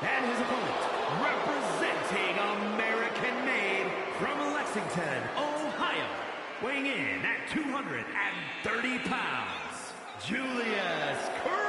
And his opponent, representing American-made from Lexington, Ohio, weighing in at 230 pounds, Julius Creed.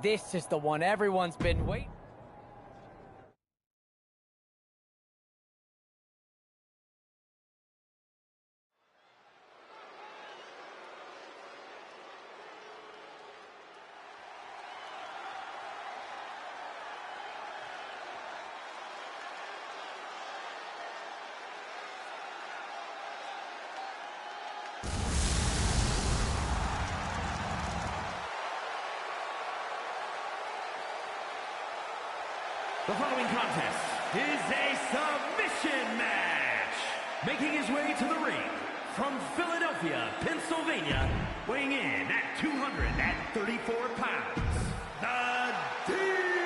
This is the one everyone's been waiting. The following contest is a submission match. Making his way to the ring from Philadelphia, Pennsylvania, weighing in at 234 pounds, the Demon!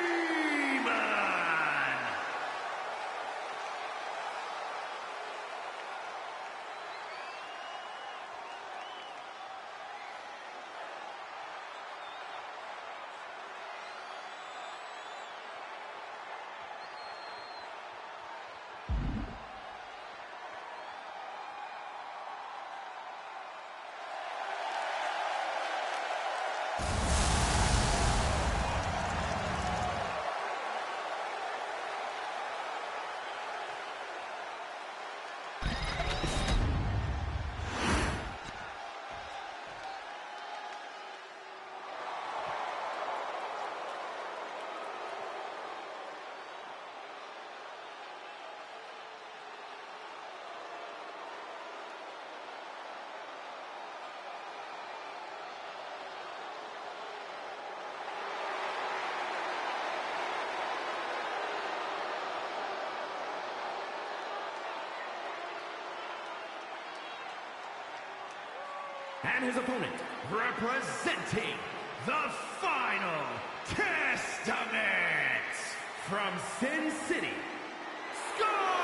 And his opponent, representing the Final Testament from Sin City, Scarlett!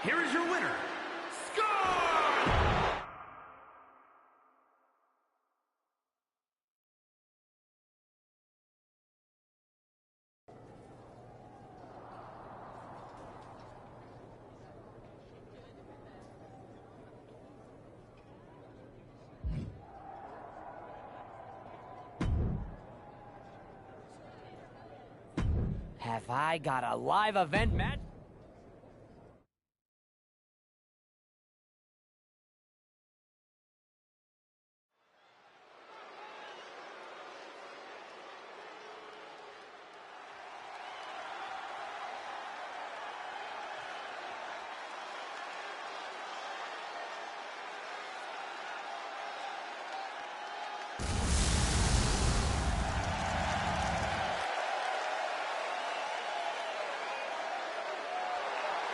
Here is your winner, Scar! Have I got a live event match?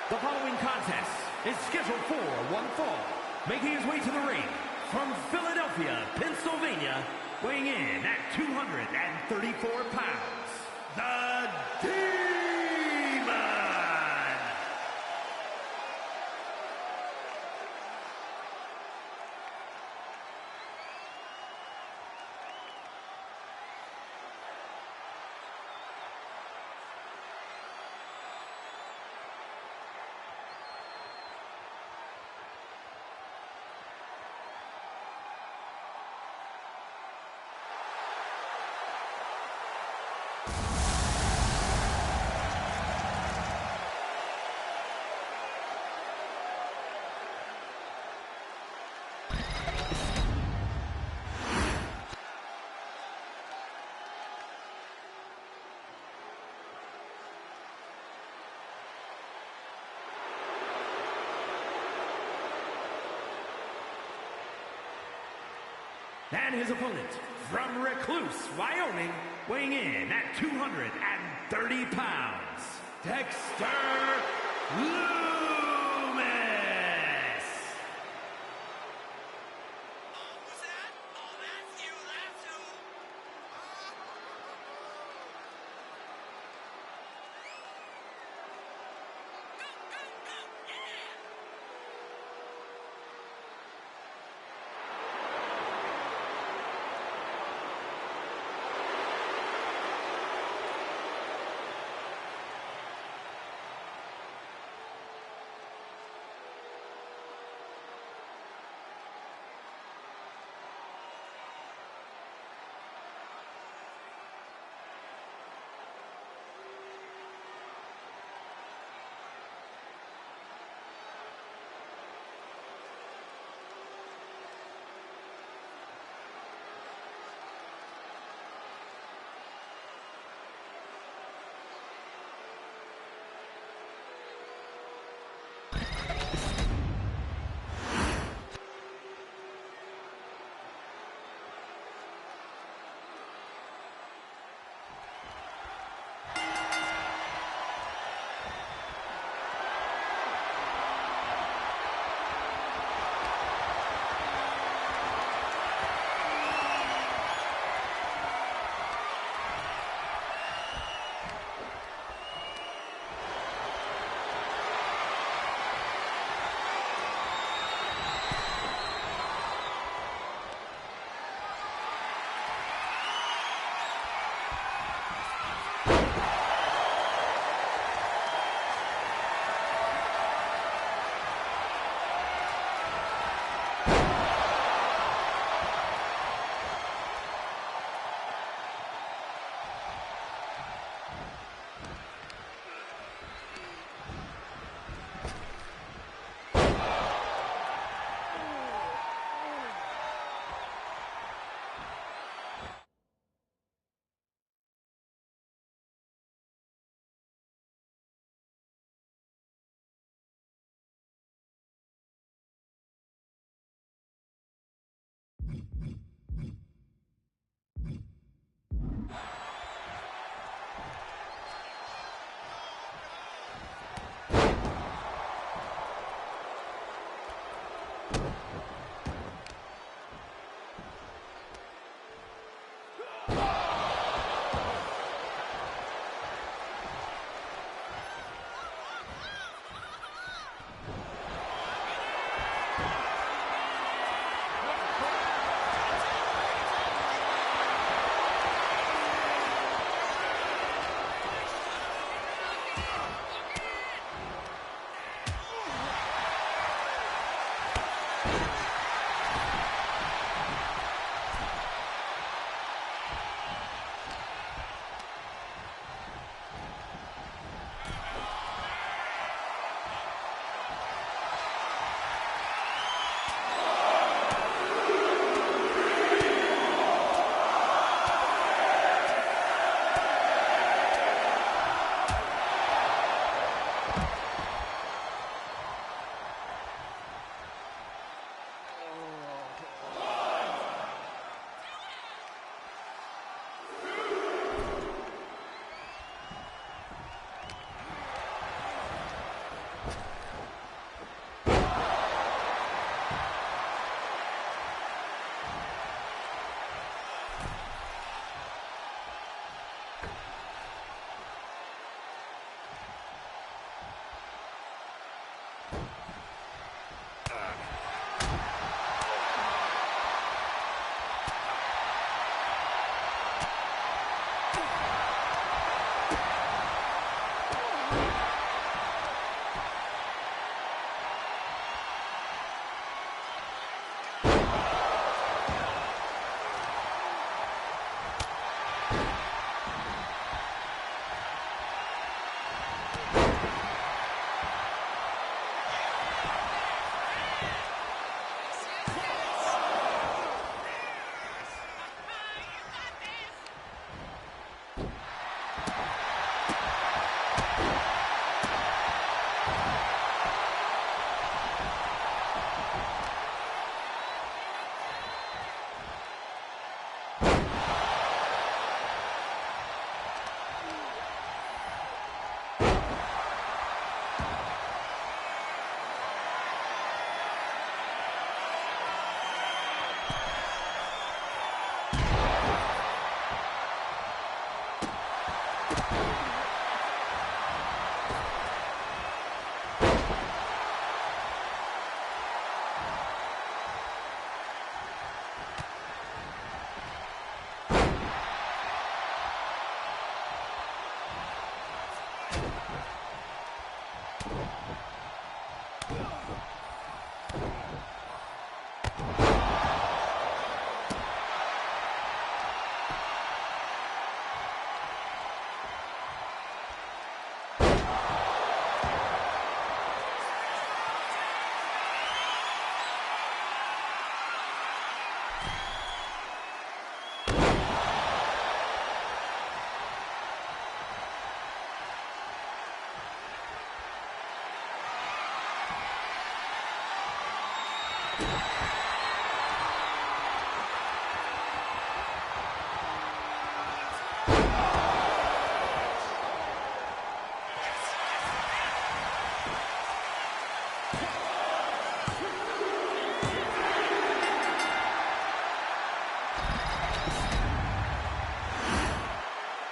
The following contest is scheduled for one fall. Making his way to the ring from Philadelphia, Pennsylvania, weighing in at 234 pounds, the Demon! And his opponent, from Recluse, Wyoming, weighing in at 230 pounds, Dexter Lumis! Who's that? Oh, that's you, that's who! Go, go, go! Yeah!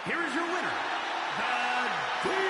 Here is your winner, the Demon!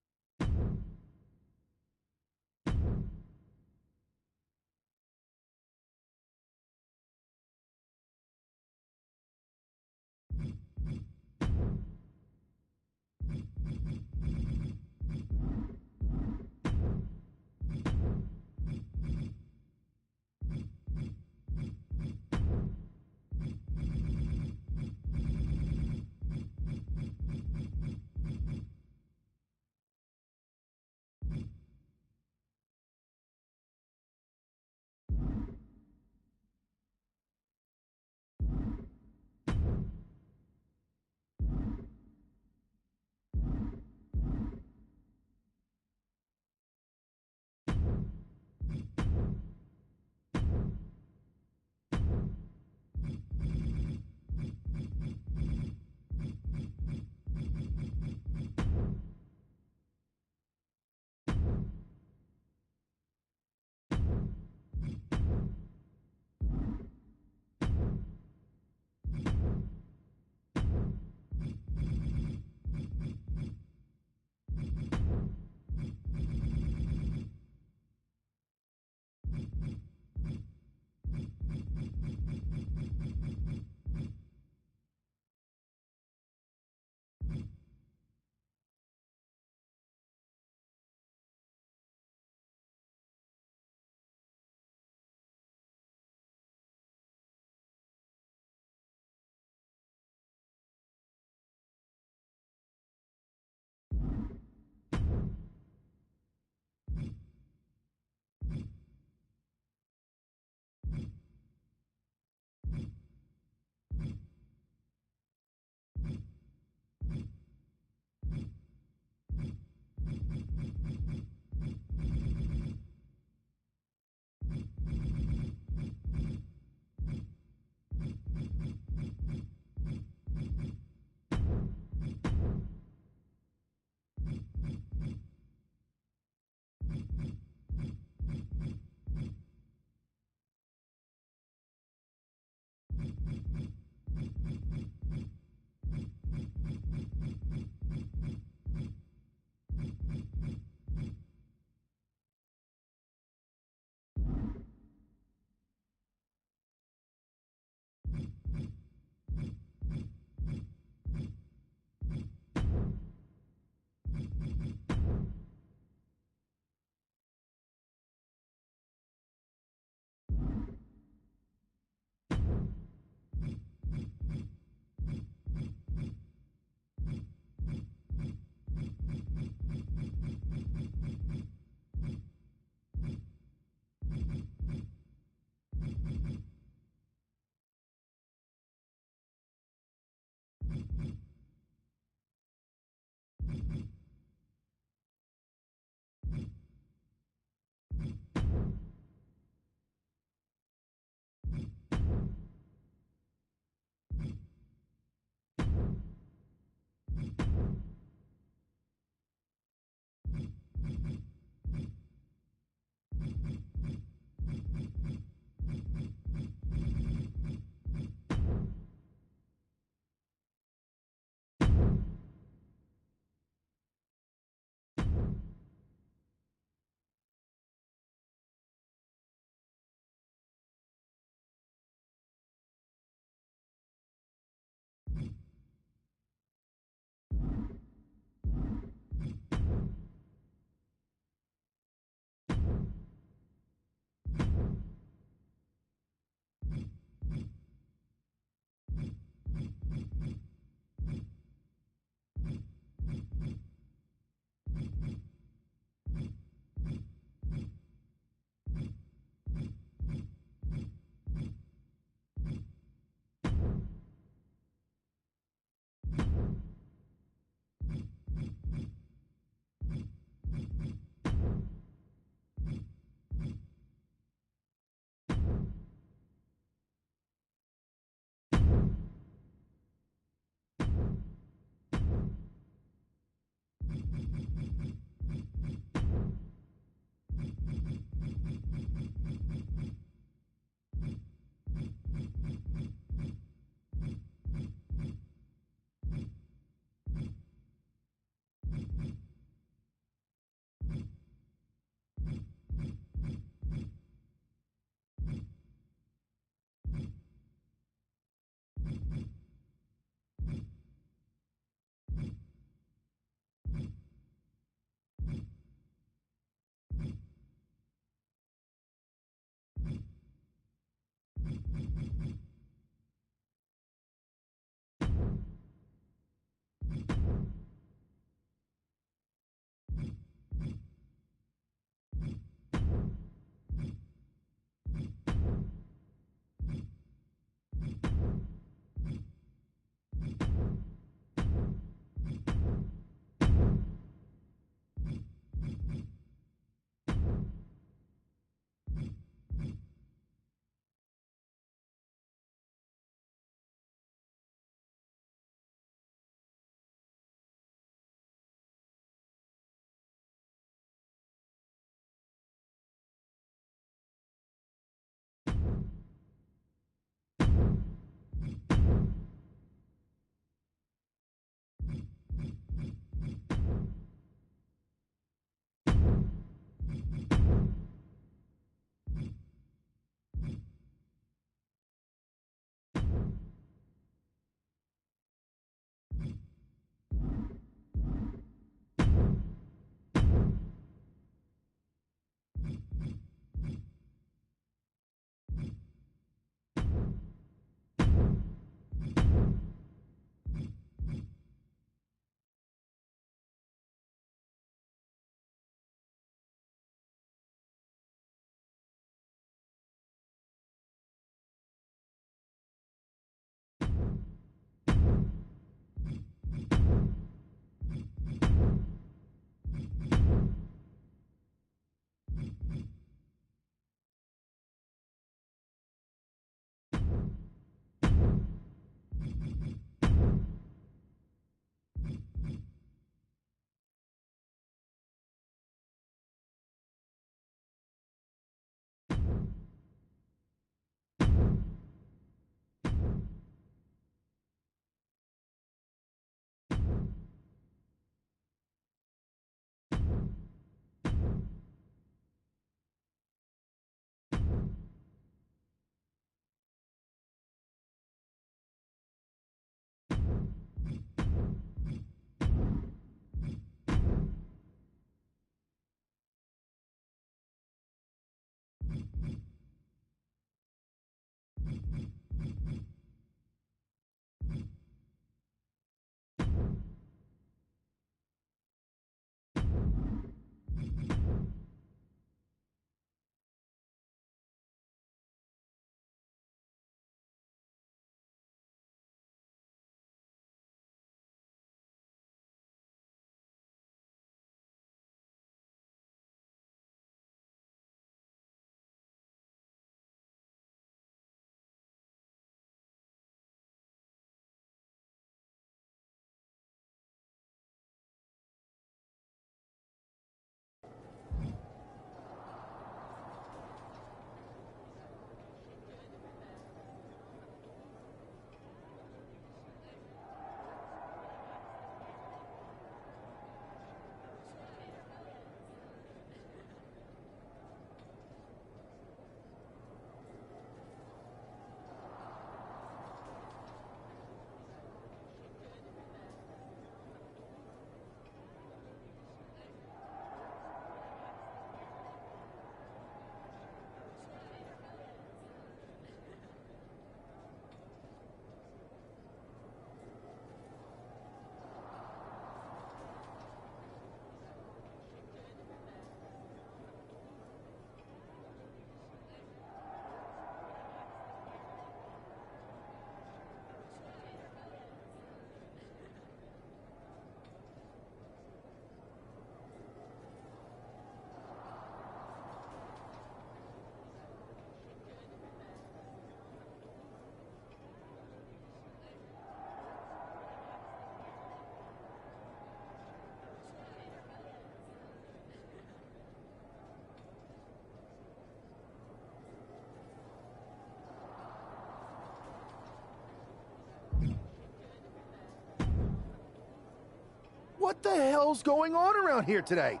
What the hell's going on around here today?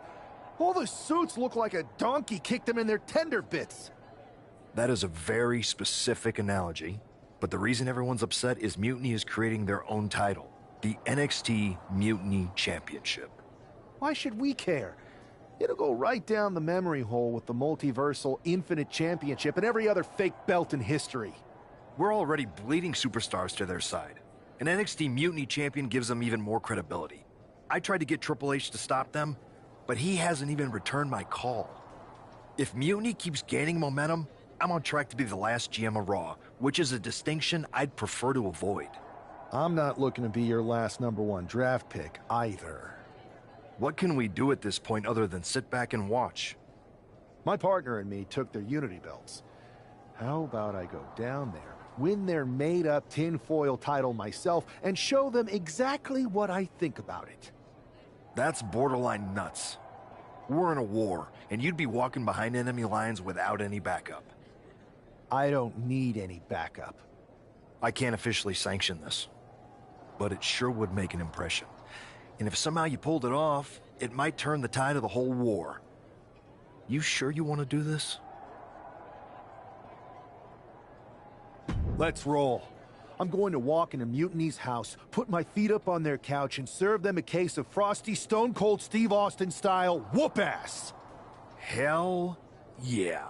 All the suits look like a donkey kicked them in their tender bits. That is a very specific analogy, but the reason everyone's upset is Mutiny is creating their own title, the NXT Mutiny Championship. Why should we care? It'll go right down the memory hole with the Multiversal Infinite Championship and every other fake belt in history. We're already bleeding superstars to their side. An NXT Mutiny champion gives them even more credibility. I tried to get Triple H to stop them, but he hasn't even returned my call. If Mutiny keeps gaining momentum, I'm on track to be the last GM of Raw, which is a distinction I'd prefer to avoid. I'm not looking to be your last #1 draft pick either. What can we do at this point other than sit back and watch? My partner and me took their Unity belts. How about I go down there, win their made-up tinfoil title myself, and show them exactly what I think about it? That's borderline nuts. We're in a war, and you'd be walking behind enemy lines without any backup. I don't need any backup. I can't officially sanction this, but it sure would make an impression. And if somehow you pulled it off, it might turn the tide of the whole war. You sure you want to do this? Let's roll. I'm going to walk into Mutiny's house, put my feet up on their couch, and serve them a case of frosty Stone Cold Steve Austin style whoop-ass. Hell yeah.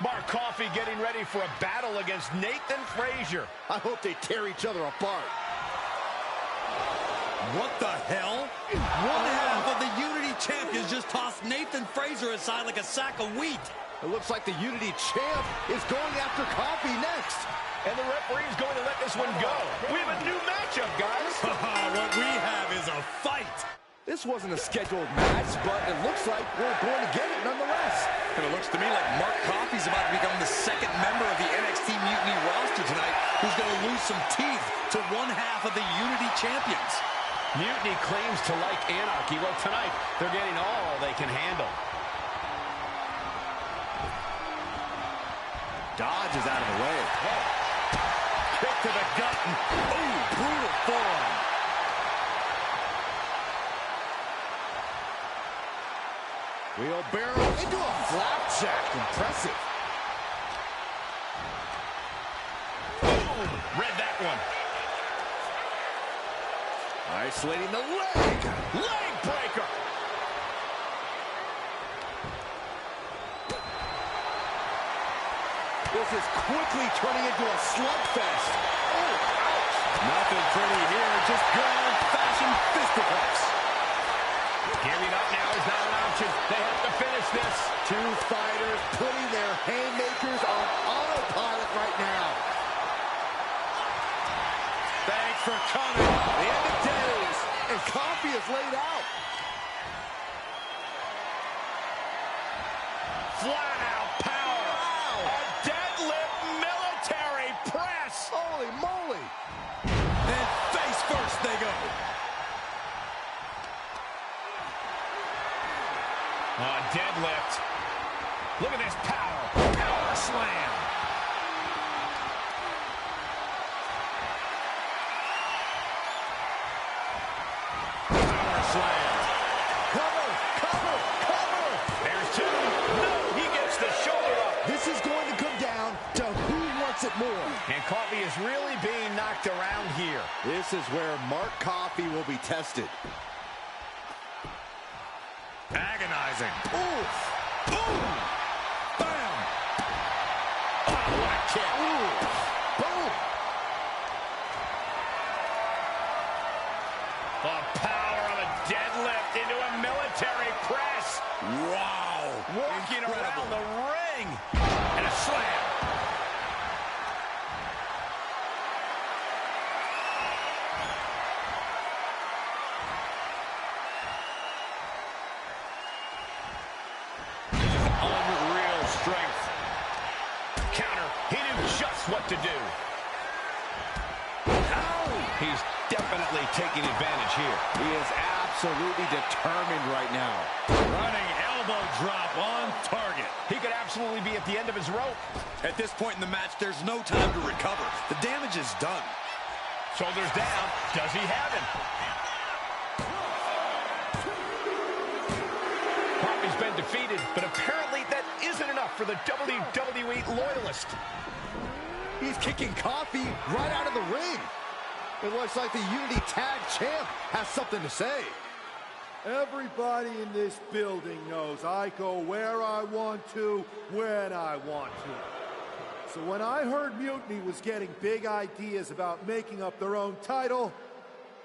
Mark Coffey getting ready for a battle against Nathan Frazier. I hope they tear each other apart. What the hell? One half of the Unity champions just tossed Nathan Frazier aside like a sack of wheat. It looks like the Unity champ is going after Coffey next. And the referee is going to let this one go. We have a new matchup, guys. What we have is a fight. This wasn't a scheduled match, but it looks like we're going to get it nonetheless. And it looks to me like Mark Coffey's about to become the second member of the NXT Mutiny roster tonight who's going to lose some teeth to one half of the Unity champions. Mutiny claims to like anarchy. Well, tonight, they're getting all they can handle. Dodge is out of the way. Kick to the gut. Oh, brutal forearm. Wheelbarrow into a flapjack. Impressive. Boom! Read that one. Isolating the leg. Leg breaker. This is quickly turning into a slugfest. Oh, ouch. Nothing pretty here, just good old-fashioned fisticuffs. Giving up now is not an option. They have to finish this. Two fighters putting their haymakers on autopilot right now. Thanks for coming. The end of days, and Coffey is laid out. Flat out power. Wow. A deadlift military press. Holy moly. Then face first they go. Deadlift. Look at this power. Power slam. Power slam. Cover, cover, cover. There's two. No, he gets the shoulder up. This is going to come down to who wants it more. And Coffey is really being knocked around here. This is where Mark Coffey will be tested. Agonizing. Oof. Boom. Bam. Oh, what a kick. Ooh. Boom. The power of a deadlift into a military press. Wow. Walking Incredible. around the ring. And a slam. knows what to do. He's definitely taking advantage here. He is absolutely determined right now. Running elbow drop on target. He could absolutely be at the end of his rope. At this point in the match, there's no time to recover. The damage is done. Shoulders down. Does he have him? Coffey's been defeated, but apparently that isn't enough for the WWE loyalist. He's kicking Coffey right out of the ring. It looks like the Unity Tag Champ has something to say. Everybody in this building knows I go where I want to, when I want to. So when I heard Mutiny was getting big ideas about making up their own title,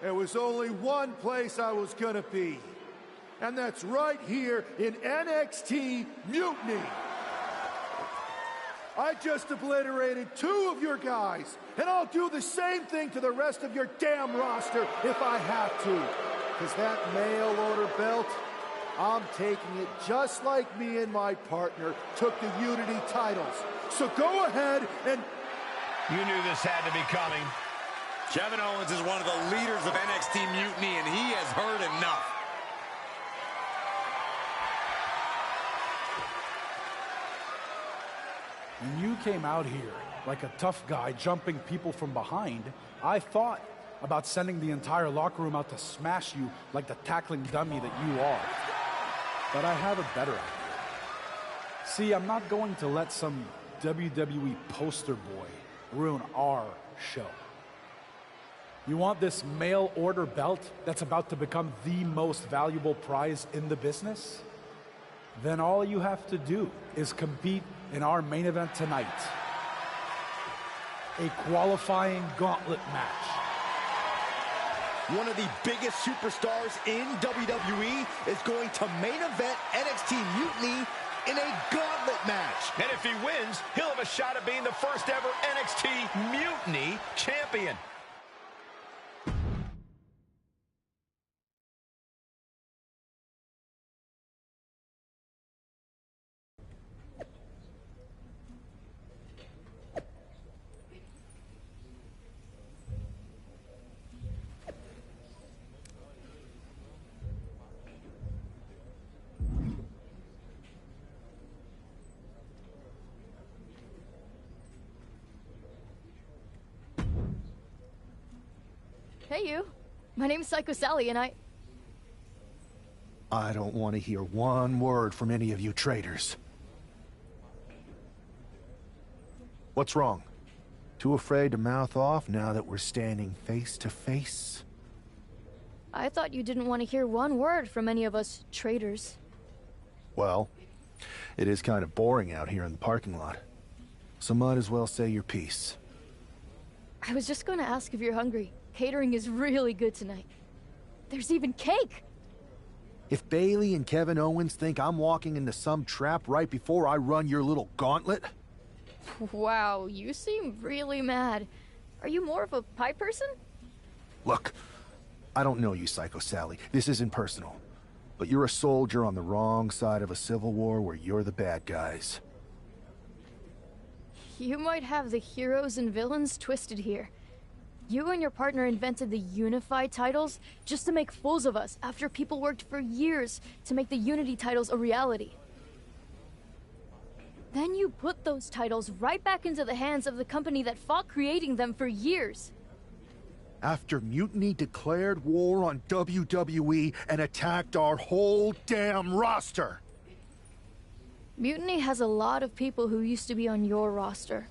there was only one place I was gonna be. And that's right here in NXT Mutiny. I just obliterated 2 of your guys, and I'll do the same thing to the rest of your damn roster if I have to. Because that mail order belt, I'm taking it just like me and my partner took the Unity titles. So go ahead and... You knew this had to be coming. Kevin Owens is one of the leaders of NXT Mutiny, and he has heard enough. When you came out here like a tough guy jumping people from behind, I thought about sending the entire locker room out to smash you like the tackling dummy that you are. But I have a better idea. See, I'm not going to let some WWE poster boy ruin our show. You want this mail order belt that's about to become the most valuable prize in the business? Then all you have to do is compete in our main event tonight. A qualifying gauntlet match. One of the biggest superstars in WWE is going to main event NXT Mutiny in a gauntlet match. And if he wins, he'll have a shot at being the first ever NXT Mutiny champion. Hey, you. My name's Psycho Sally, and I don't want to hear one word from any of you traitors. What's wrong? Too afraid to mouth off now that we're standing face to face? I thought you didn't want to hear one word from any of us traitors. Well, it is kind of boring out here in the parking lot. So might as well say your piece. I was just going to ask if you're hungry. Catering is really good tonight. There's even cake! If Bayley and Kevin Owens think I'm walking into some trap right before I run your little gauntlet... Wow, you seem really mad. Are you more of a pie person? Look, I don't know you, Psycho Sally. This isn't personal. But you're a soldier on the wrong side of a civil war where you're the bad guys. You might have the heroes and villains twisted here. You and your partner invented the Unified titles just to make fools of us after people worked for years to make the Unity titles a reality. Then you put those titles right back into the hands of the company that fought creating them for years. After Mutiny declared war on WWE and attacked our whole damn roster. Mutiny has a lot of people who used to be on your roster.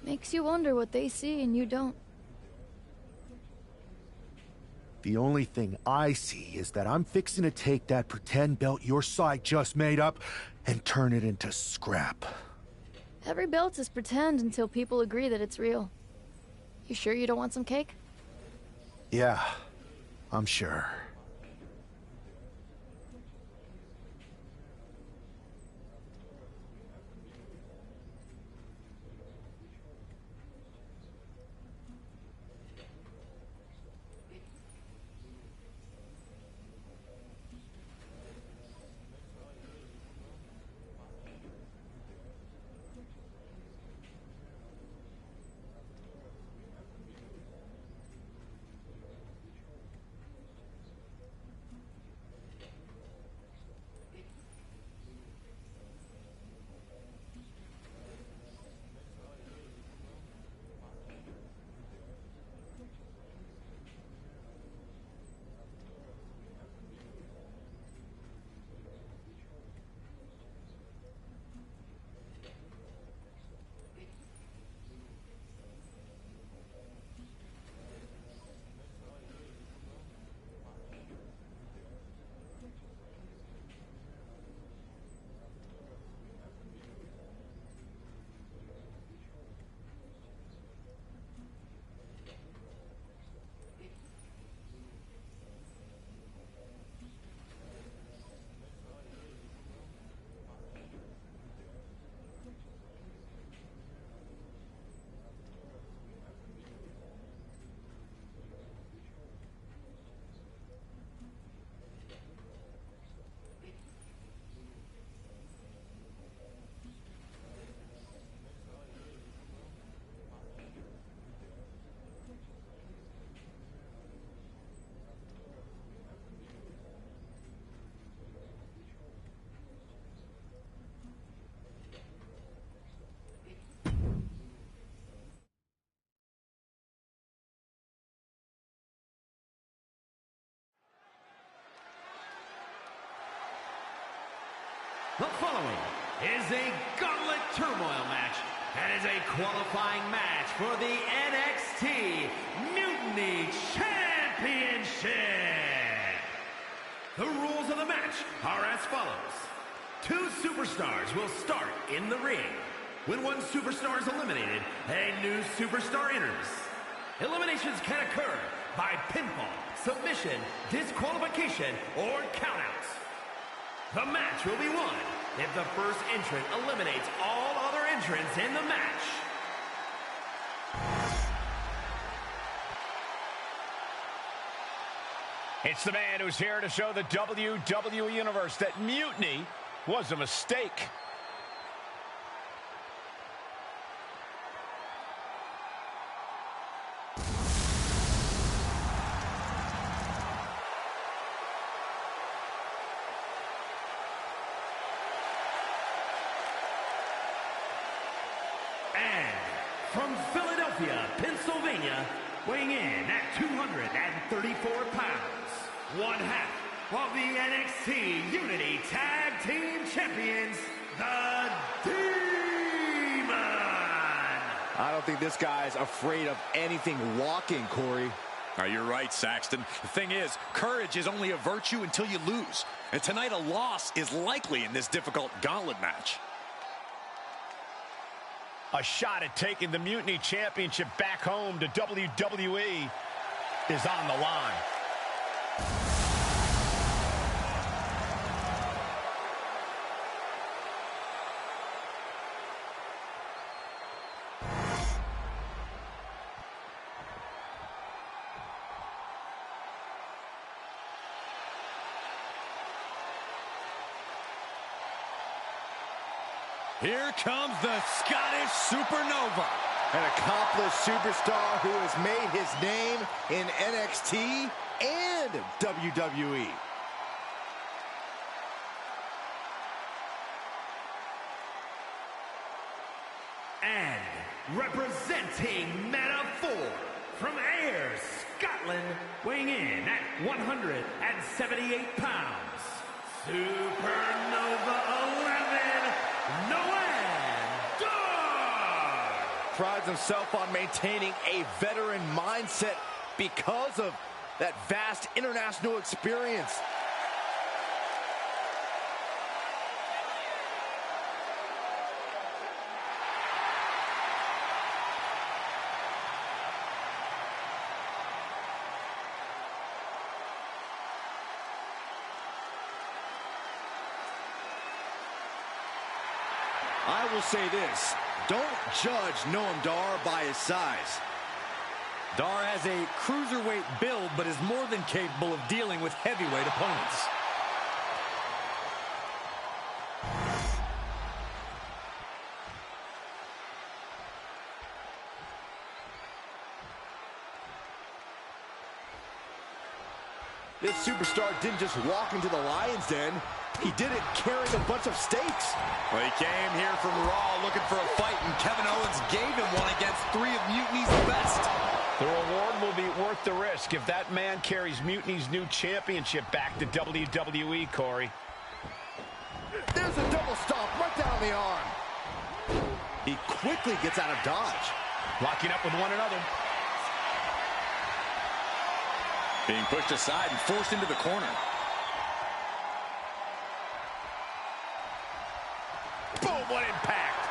Makes you wonder what they see and you don't. The only thing I see is that I'm fixing to take that pretend belt your side just made up and turn it into scrap. Every belt is pretend until people agree that it's real. You sure you don't want some cake? Yeah, I'm sure. The following is a Gauntlet Turmoil match and is a qualifying match for the NXT Mutiny Championship. The rules of the match are as follows. 2 superstars will start in the ring. When one superstar is eliminated, a new superstar enters. Eliminations can occur by pinfall, submission, disqualification, or countouts. The match will be won if the first entrant eliminates all other entrants in the match. It's the man who's here to show the WWE Universe that mutiny was a mistake. And from Philadelphia, Pennsylvania, weighing in at 234 pounds, one half of the NXT Unity Tag Team Champions, the Demon! I don't think this guy's afraid of anything walking, Corey. You're right, Saxton. The thing is, courage is only a virtue until you lose. And tonight, a loss is likely in this difficult gauntlet match. A shot at taking the Mutiny Championship back home to WWE is on the line. Here comes the Scottish Supernova. An accomplished superstar who has made his name in NXT and WWE. And representing Meta-Four from Ayr, Scotland, weighing in at 178 pounds, Supernova 11, Noam Dar! Prides himself on maintaining a veteran mindset because of that vast international experience. I will say this, don't judge Noam Dar by his size. Dar has a cruiserweight build, but is more than capable of dealing with heavyweight opponents. This superstar didn't just walk into the Lion's Den. He did it carrying a bunch of stakes. Well, he came here from Raw looking for a fight, and Kevin Owens gave him one against 3 of Mutiny's best. The reward will be worth the risk if that man carries Mutiny's new championship back to WWE, Corey. There's a double stomp right down the arm. He quickly gets out of dodge. Locking up with one another. Being pushed aside and forced into the corner. Boom, what impact.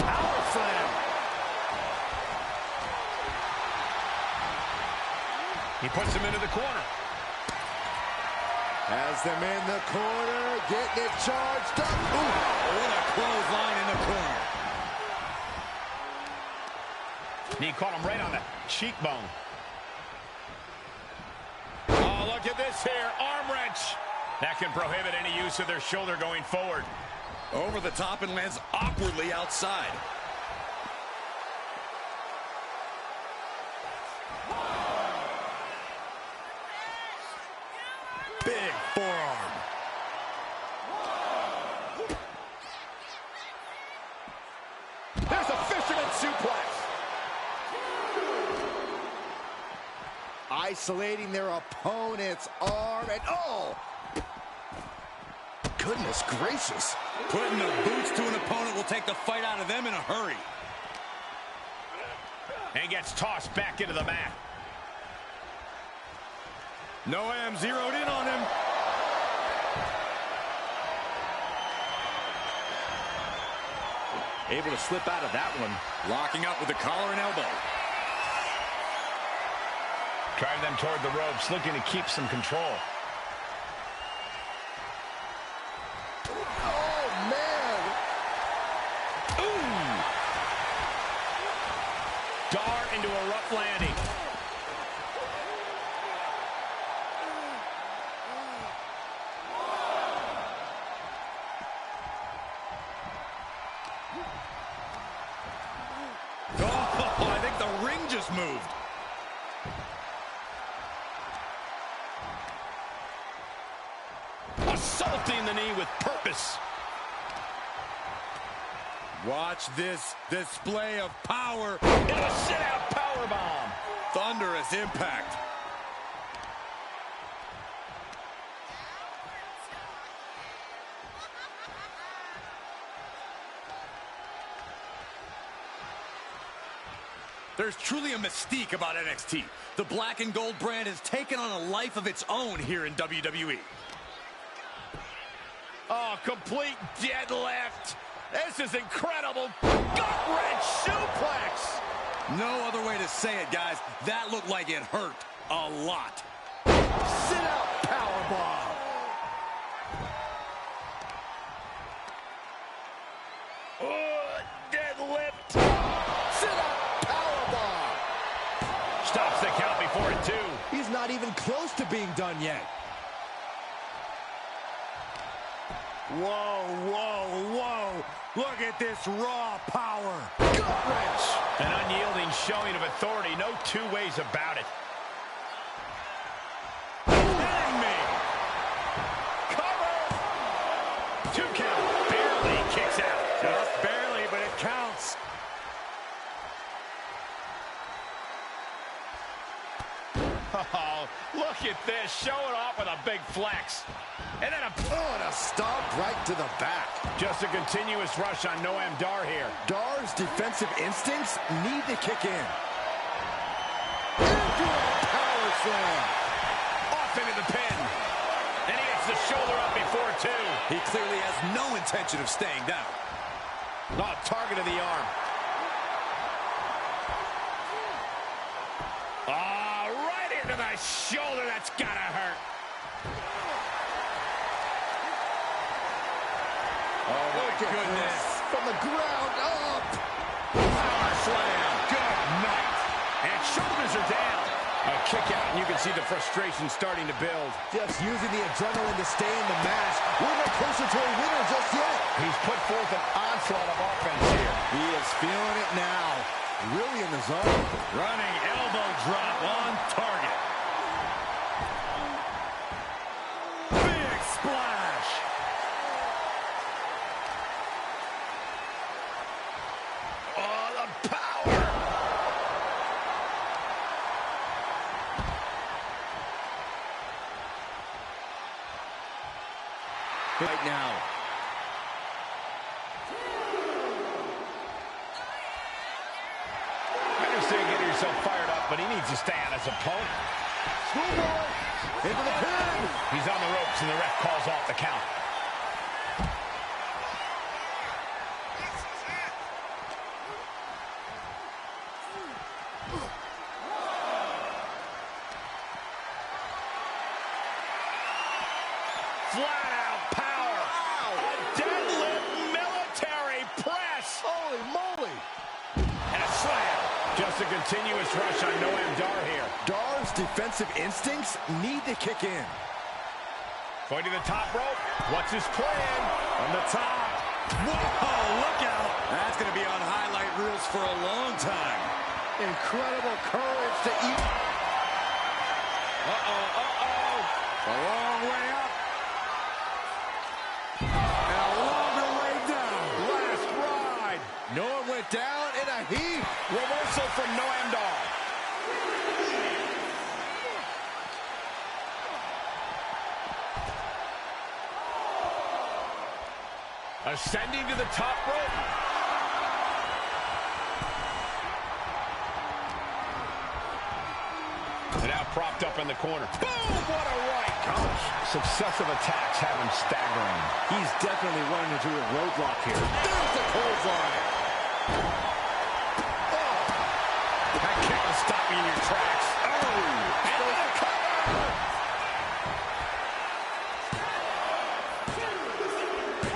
Power slam. He puts him into the corner. Has them in the corner, getting it charged up. Ooh, what a clothesline in the corner. He caught him right on the cheekbone. Oh, look at this here, arm wrench. That can prohibit any use of their shoulder going forward. Over the top and lands awkwardly outside. Big forearm. There's a fisherman suplex. I isolating their opponent's arm, and oh! Goodness gracious. Putting the boots to an opponent will take the fight out of them in a hurry. And gets tossed back into the mat. Noam zeroed in on him. Able to slip out of that one. Locking up with the collar and elbow. Driving them toward the ropes, looking to keep some control. Oh, man! Ooh! Dar into a rough landing. Oh, I think the ring just moved. Assaulting the knee with purpose. Watch this display of power. Into a sit-out powerbomb. Thunderous impact. There's truly a mystique about NXT. The black and gold brand has taken on a life of its own here in WWE. Oh, complete deadlift. This is incredible. Gut-wrench suplex. No other way to say it, guys. That looked like it hurt a lot. Sit-out powerbomb. Deadlift. Sit-out powerbomb. Stops the count before it, too. He's not even close to being done yet. Whoa, whoa, whoa. Look at this raw power. Gut-wrench. An unyielding showing of authority. No two ways about it. Kidding me. Cover. 2 count. Barely kicks out. Just barely, but it counts. Oh, look at this. Showing off with a big flex. And then a stomp right to the back. Just a continuous rush on Noam Dar here. Dar's defensive instincts need to kick in. Into a power slam. Off into the pin. And he gets the shoulder up before 2. He clearly has no intention of staying down. Oh, target of the arm. Oh, right into the shoulder. That's gotta hurt. Oh, my goodness. From the ground up. Power slam. Good night. And shoulders are down. A kick out, and you can see the frustration starting to build. Just using the adrenaline to stay in the match. We're no closer to a winner just yet. He's put forth an onslaught of offense here. He is feeling it now. Really in the zone. Running elbow drop on target. Big splash. Oh, the power. Right now. I understand getting yourself fired up, but he needs to stay on his opponent. Schoolboy into the pin. He's on the ropes, and the ref calls off the count. Flat out power. A deadlift military press. Holy moly. And a slam. Just a continuous rush on Noam Dar here. Dar's defensive instincts need to kick in. Going to the top rope. What's his plan? From the top. Whoa, look out. That's going to be on highlight reels for a long time. Incredible courage to eat. A long way up. And a longer way down. Last ride. Noam went down in a heap. Reversal from Noam Dar. Ascending to the top rope. And now propped up in the corner. Boom! What a right. Gosh. Successive attacks have him staggering. He's definitely running into a roadblock here. There's the clothesline. Oh. That kick will stop you in your tracks. Oh! And the cover!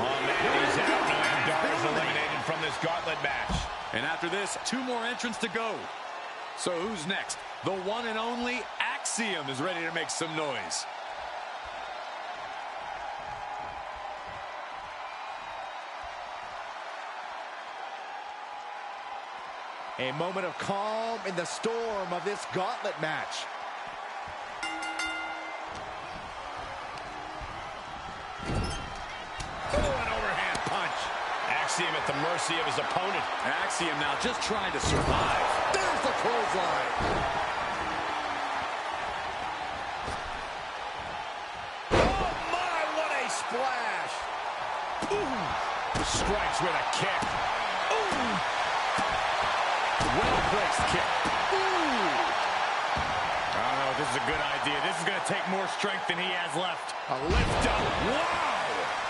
Oh, man, he's out. And Dar is eliminated from this gauntlet match. And after this, 2 more entrants to go. So who's next? The one and only Axiom is ready to make some noise. A moment of calm in the storm of this gauntlet match. Oh, an overhand punch. Axiom at the mercy of his opponent. Axiom now just trying to survive. There's the clothesline. Oh, my, what a splash. Ooh. Strikes with a kick. Ooh. Well-placed kick. Ooh. I don't know if this is a good idea. This is going to take more strength than he has left. A lift up. Wow.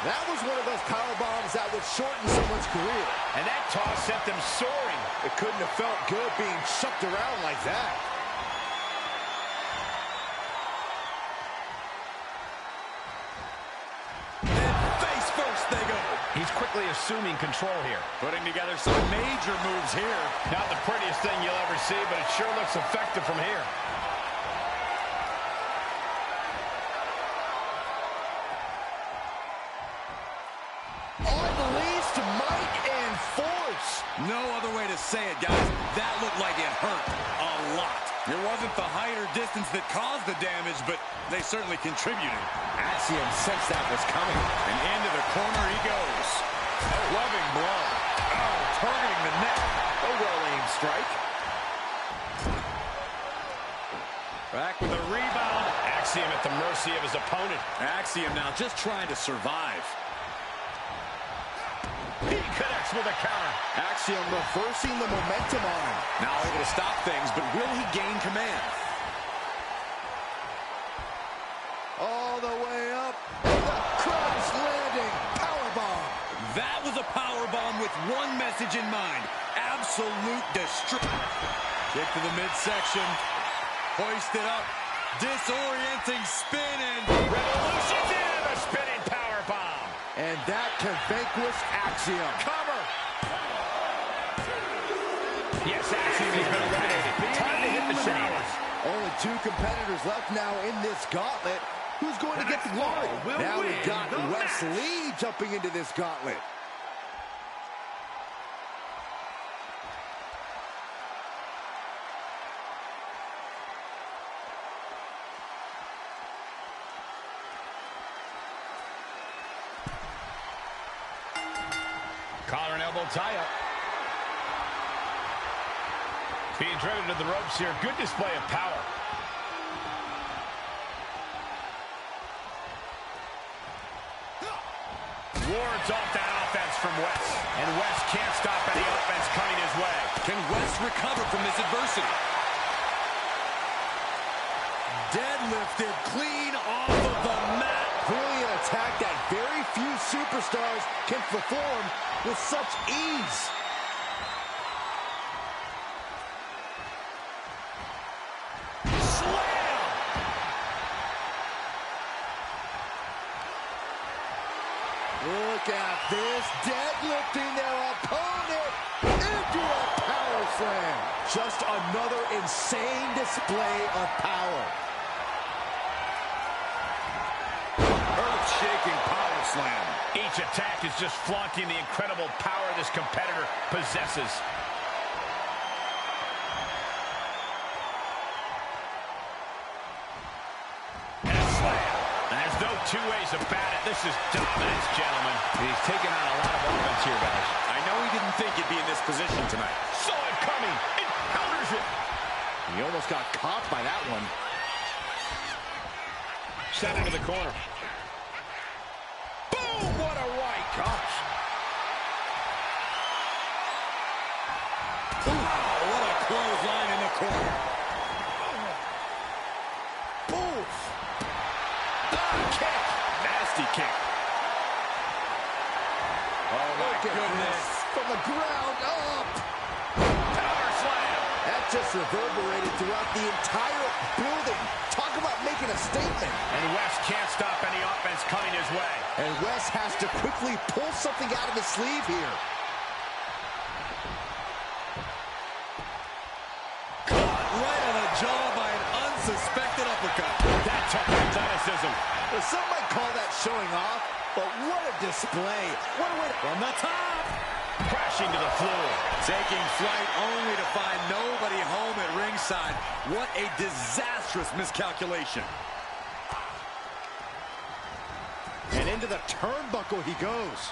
That was one of those power bombs that would shorten someone's career. And that toss sent them soaring. It couldn't have felt good being shucked around like that. And face first they go. He's quickly assuming control here. Putting together some major moves here. Not the prettiest thing you'll ever see, but it sure looks effective from here. Unleashed might and force. No other way to say it, guys. That looked like it hurt a lot. It wasn't the height or distance that caused the damage, but they certainly contributed. Axiom sensed that was coming. And into the corner he goes. A loving blow. Oh, targeting the neck. A well-aimed strike. Back with a rebound. Axiom at the mercy of his opponent. Axiom now just trying to survive. He connects with a counter. Axiom reversing the momentum on him. Now able to stop things, but will he gain command? All the way up. The crash landing powerbomb. That was a powerbomb with one message in mind. Absolute destruction. Kick to the midsection. Hoisted up. Disorienting spin and Revolution's in a spinning powerbomb. And that can vanquish Axiom. Cover. Yes, Axiom has been eliminated. Time to hit the showers. Only 2 competitors left now in this gauntlet. Who's going to get the glory? Now we've got Wes Lee jumping into this gauntlet. Collar and elbow tie-up. Being driven to the ropes here. Good display of power. Wards off that offense from Wes. And Wes can't stop any offense coming his way. can Wes recover from this adversity? Deadlifted clean off of the mat. Brilliant attack that very few superstars can perform with such ease. Slam! Look at this, deadlifting their opponent into a power slam. Just another insane display of power. Earth-shaking power slam. Each attack is just flaunting the incredible power this competitor possesses. And a slam. And there's no two ways about it. This is dominance, gentlemen. He's taking on a lot of offense here, guys. I know he didn't think he'd be in this position tonight. Saw it coming. It counters it. He almost got caught by that one. Sent into the corner. Boom! What a right. Gosh. what a clothesline in the corner. Oof. Kick. Nasty kick. Oh, my goodness. From the ground up. Power slam. That just reverberated throughout the entire building. Talk about making a statement. And Wes can't stop any offense coming his way. And Wes has to quickly pull something out of his sleeve here. Caught right on the jaw by an unsuspected uppercut. That took athleticism. Well, some might call that showing off, but what a display. What a way to... From the top. Crashing to the floor. Taking flight only to find nobody home at ringside. What a disastrous miscalculation. And into the turnbuckle he goes.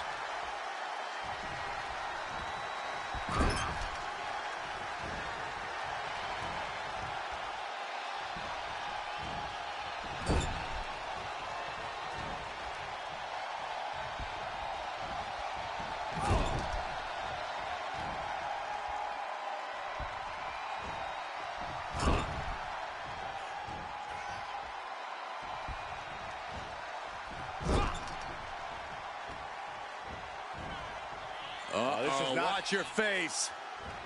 Watch your face.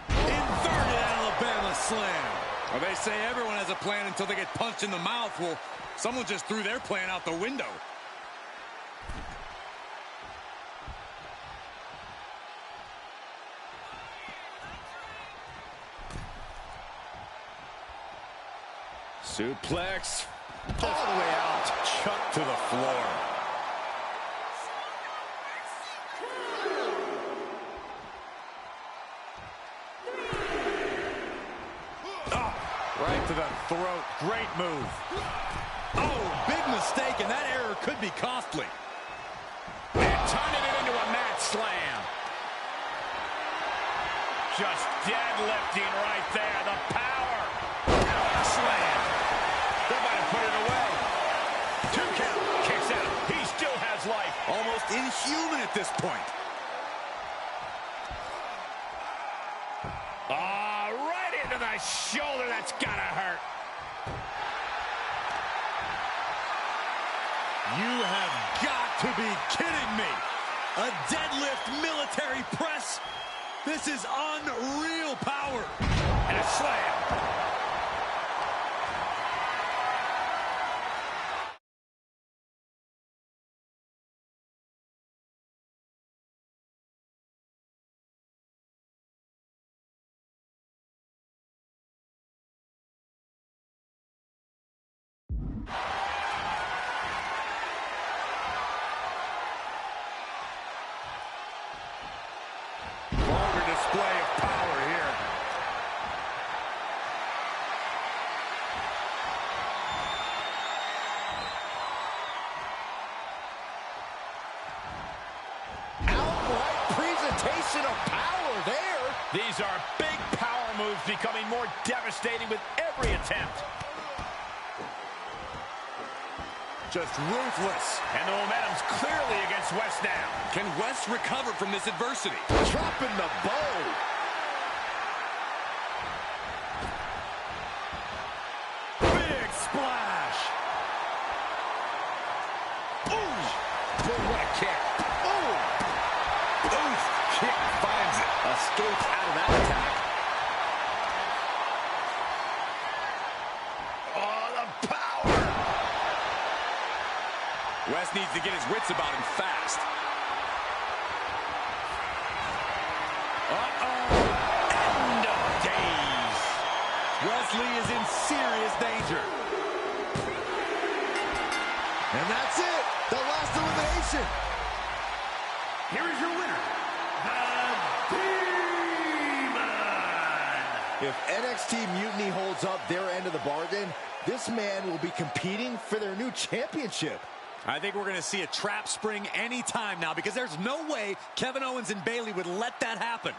Inverted Alabama slam. Well, they say everyone has a plan until they get punched in the mouth. Well, someone just threw their plan out the window. Suplex. All the way out. Chuck to the floor. Right to the throat. Great move. Oh, big mistake, and that error could be costly. And turning it into a mat slam. Just deadlifting right there. The power. Slam. They might have put it away. 2 count. Kicks out. He still has life. Almost inhuman at this point. Right into the shoulder. That's gotta hurt. You have got to be kidding me. A deadlift military press. This is unreal power. And a slam. Vulgar display of power here. Outright presentation of power there. These are big power moves becoming more devastating with every attempt. Just ruthless. And the momentum's clearly against Wes now. Can Wes recover from this adversity? Dropping the bow. Big splash. Ooh. Boy, what a kick. Ooh. Oof. Kick finds it. Escapes out of that attack. Wes needs to get his wits about him fast. End of days. Wesley is in serious danger. And that's it. The last elimination. Here is your winner, the Demon! If NXT Mutiny holds up their end of the bargain, this man will be competing for their new championship. I think we're going to see a trap spring any time now because there's no way Kevin Owens and Bayley would let that happen.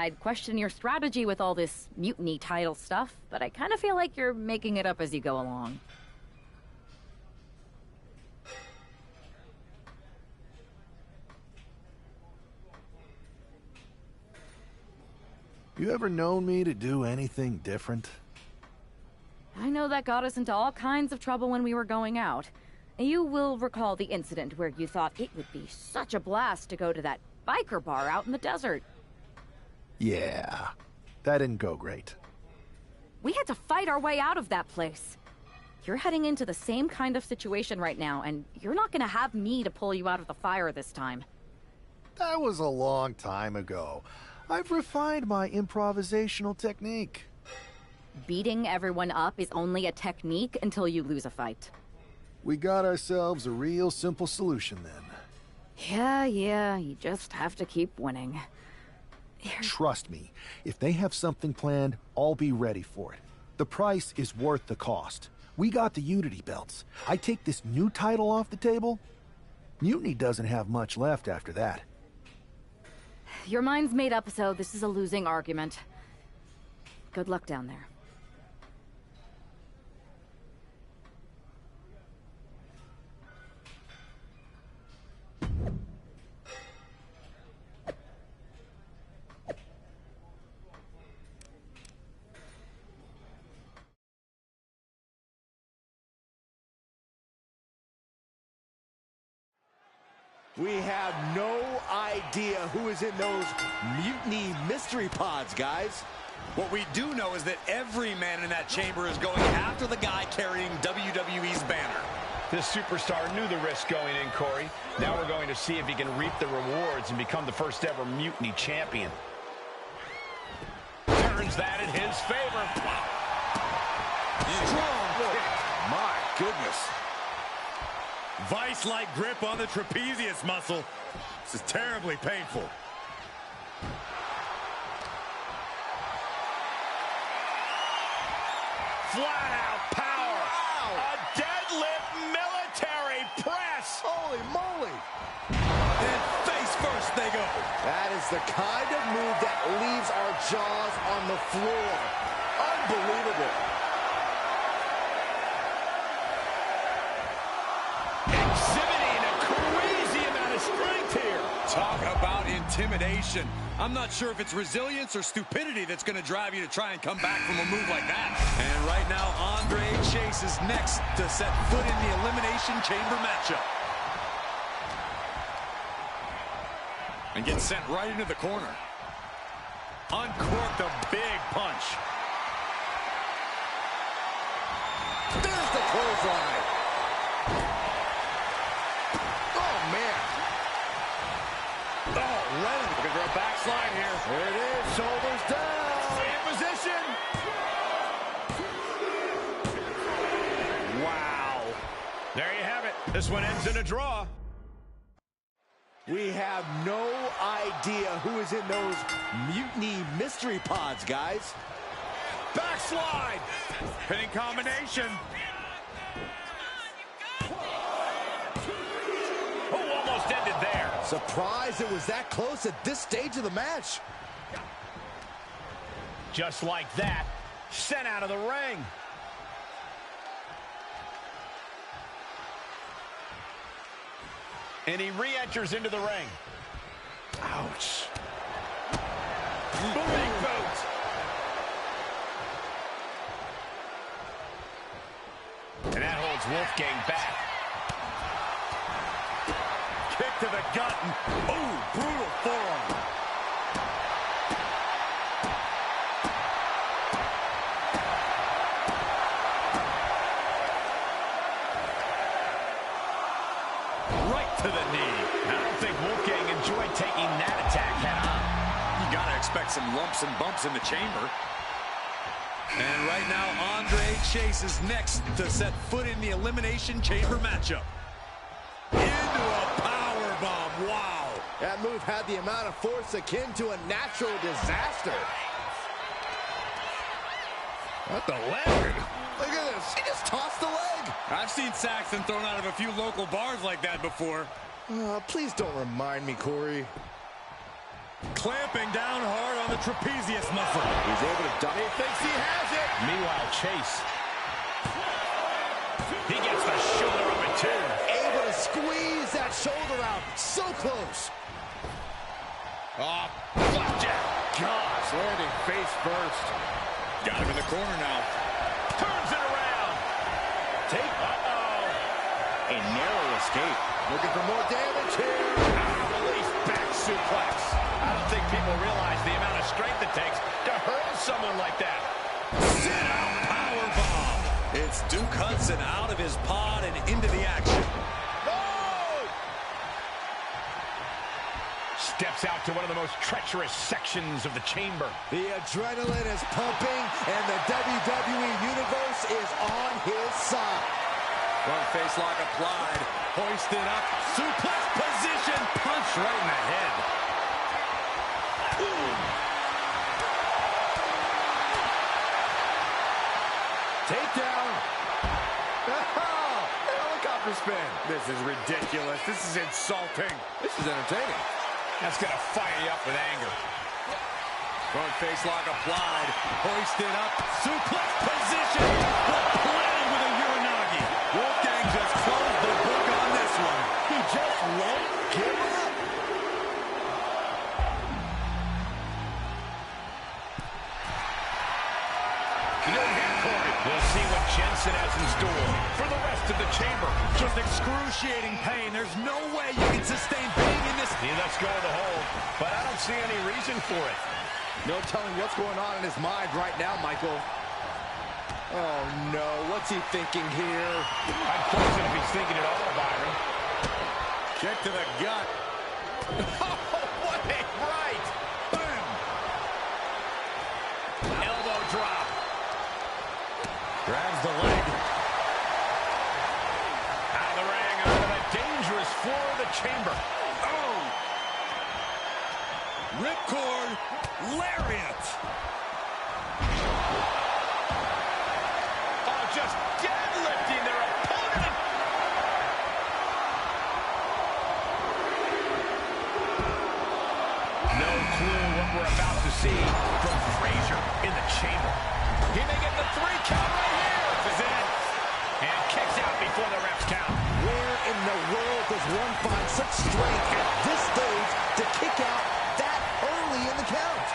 I'd question your strategy with all this mutiny title stuff, but I kind of feel like you're making it up as you go along. You ever known me to do anything different? I know that got us into all kinds of trouble when we were going out. You will recall the incident where you thought it would be such a blast to go to that biker bar out in the desert. Yeah, that didn't go great. We had to fight our way out of that place. You're heading into the same kind of situation right now, and you're not gonna have me to pull you out of the fire this time. That was a long time ago. I've refined my improvisational technique. Beating everyone up is only a technique until you lose a fight. We got ourselves a real simple solution then. Yeah, you just have to keep winning. Trust me, if they have something planned, I'll be ready for it. The price is worth the cost. We got the Unity belts. I take this new title off the table, Mutiny doesn't have much left after that. Your mind's made up, so this is a losing argument. Good luck down there. We have no idea who is in those Mutiny mystery pods, guys. What we do know is that every man in that chamber is going after the guy carrying WWE's banner. This superstar knew the risk going in, Corey. Now we're going to see if he can reap the rewards and become the first ever Mutiny champion. Turns that in his favor. Strong kick. My goodness. Vice-like grip on the trapezius muscle. This is terribly painful. Flat-out power. Wow. A deadlift military press. Holy moly. And face first they go. That is the kind of move that leaves our jaws on the floor. Unbelievable. Exhibiting a crazy amount of strength here. Talk about intimidation. I'm not sure if it's resilience or stupidity that's going to drive you to try and come back from a move like that. And right now, Andre Chase is next to set foot in the Elimination Chamber matchup. And gets sent right into the corner. Uncorked a big punch. There's the clothesline. Oh, man. Oh, Lennon looking for a backslide here. There it is. Shoulders down. In position. Wow. There you have it. This one ends in a draw. We have no idea who is in those Mutiny mystery pods, guys. Backslide. Pinning combination. Oh, almost ended there. Surprised it was that close at this stage of the match. Just like that, sent out of the ring. And he re-enters into the ring. Ouch. Big boot. And that holds Wolfgang back. Kick to the gut. Oh, brutal forearm. Right to the knee. I don't think Wolfgang enjoyed taking that attack head on. You gotta expect some lumps and bumps in the chamber. And right now, Andre Chase is next to set foot in the Elimination Chamber matchup. Into a powerbomb. Wow. That move had the amount of force akin to a natural disaster. What the leg? Look at this. He just tossed the leg. I've seen Saxton thrown out of a few local bars like that before. Please don't remind me, Corey. Clamping down hard on the trapezius muscle. He's able to duck. He thinks he has it. Meanwhile, Chase. He gets the shoulder up at 2. Able to squeeze that shoulder out. So close. Oh, flapjack. Gosh, landing face first. Got him in the corner now. Turns it around. A narrow escape. Looking for more damage here. Release back suplex. I don't think people realize the amount of strength it takes to hurl someone like that. Sit out powerbomb. It's Duke Hudson out of his pod and into the action. Steps out to one of the most treacherous sections of the chamber. The adrenaline is pumping, and the WWE Universe is on his side. Front face lock applied. Hoisted up. Suplex position. Punch right in the head. Takedown. Helicopter spin. This is ridiculous. This is insulting. This is entertaining. That's going to fire you up with anger. Front face lock applied. Hoisted up. Suplex position. Planted with a Uranagi. Wolfgang just closed the book on this one. He just won't give up. We'll see what Jensen has in store for the rest of the chamber. Just excruciating pain. There's no way you can sustain being in this. He lets go of the hold, but I don't see any reason for it. No telling what's going on in his mind right now, Michael. Oh, no. What's he thinking here? I'd question if he's thinking it all, Byron. Kick to the gut. Oh, what a right! Boom! Elbow drop. Grabs the leg. Out of the ring, onto the dangerous floor of the chamber. Oh! Ripcord lariat. Oh, just deadlifting their opponent. No clue what we're about to see from Frazier in the chamber. He may get the 3 count right here. This is it. And kicks out before the refs count. Where in the world does one find such strength at this stage to kick out that early in the count?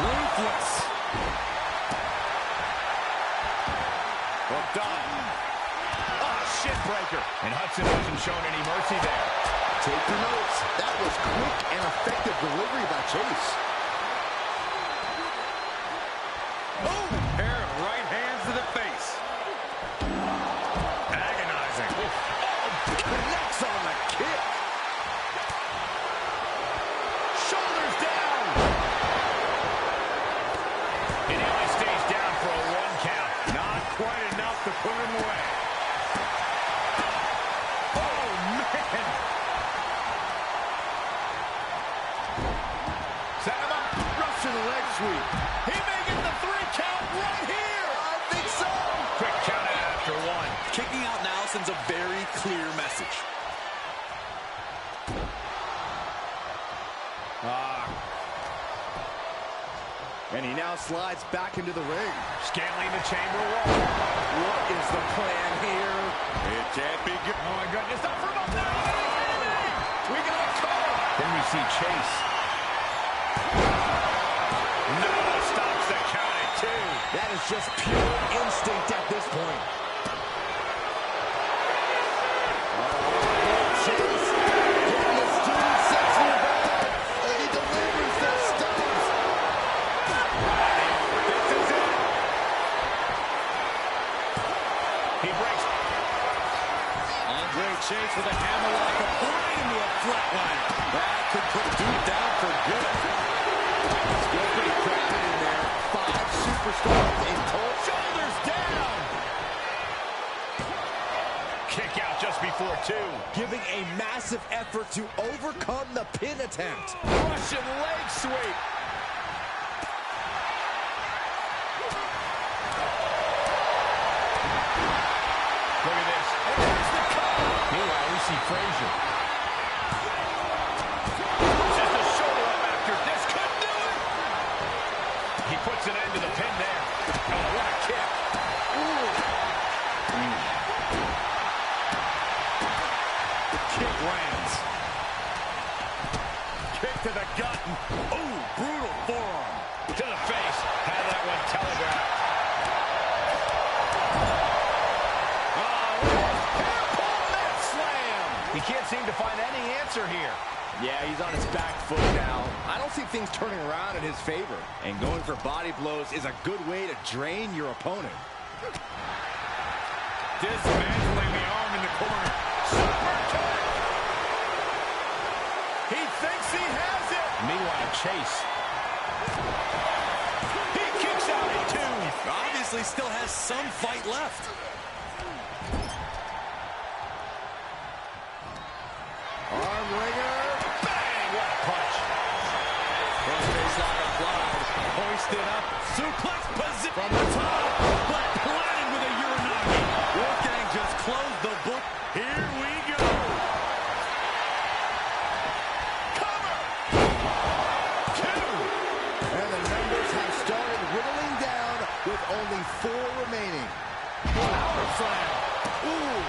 Ruthless. Well done. Oh, shin breaker. And Hudson wasn't shown any mercy there. Take the notes. That was quick and effective delivery by Chase. Boom! Pair of right hands to the face. Agonizing. Oh, connects on the kick. Shoulders down. And he only stays down for a 1 count. Not quite enough to put him away. Oh, man. Set him up. Russian leg sweep. He may get the 3 count right here. I think so. Quick count after 1. Kicking out now sends a very clear message. And he now slides back into the ring. Scaling the chamber wall. What is the plan here? It can't be good. Oh, my goodness. Not for about now. We got a call. Then we see Chase. No, stops the count at 2. That is just pure instinct at this point. Chase getting his student sexual vibe, and he delivers the stuff. This is it. He breaks. Andre Chase with a hammerlock applying to a flatline. That could put Duke down for good. Still pretty crowded in there. 5 superstars in total. Shoulders down. Kick out just before 2. Giving a massive effort to overcome the pin attempt. Russian leg sweep. Look at this. And there's the cover. Meanwhile, we see Frazier. Just a shoulder up after this. Couldn't do it. He puts an end to the pin there. Oh, what a kick. Ooh. The kick lands. Kick to the gut. Ooh, brutal forearm. To the face. Had that one telegraphed. He can't seem to find any answer here. Yeah, he's on his back foot now. I don't see things turning around in his favor. And going for body blows is a good way to drain your opponent. Dismantling the arm in the corner. Super kick. He thinks he has it. Meanwhile, Chase. He kicks out at two. Obviously still has some fight left. Arm wringer. Bang! What a punch. Front face lock applied. Hoisted up. Suplex position. From the top. But planted with a Uranagi. Wolfgang just closed the book. Here we go. Cover. Two. And the numbers have started whittling down with only 4 remaining. Power slam. Ooh.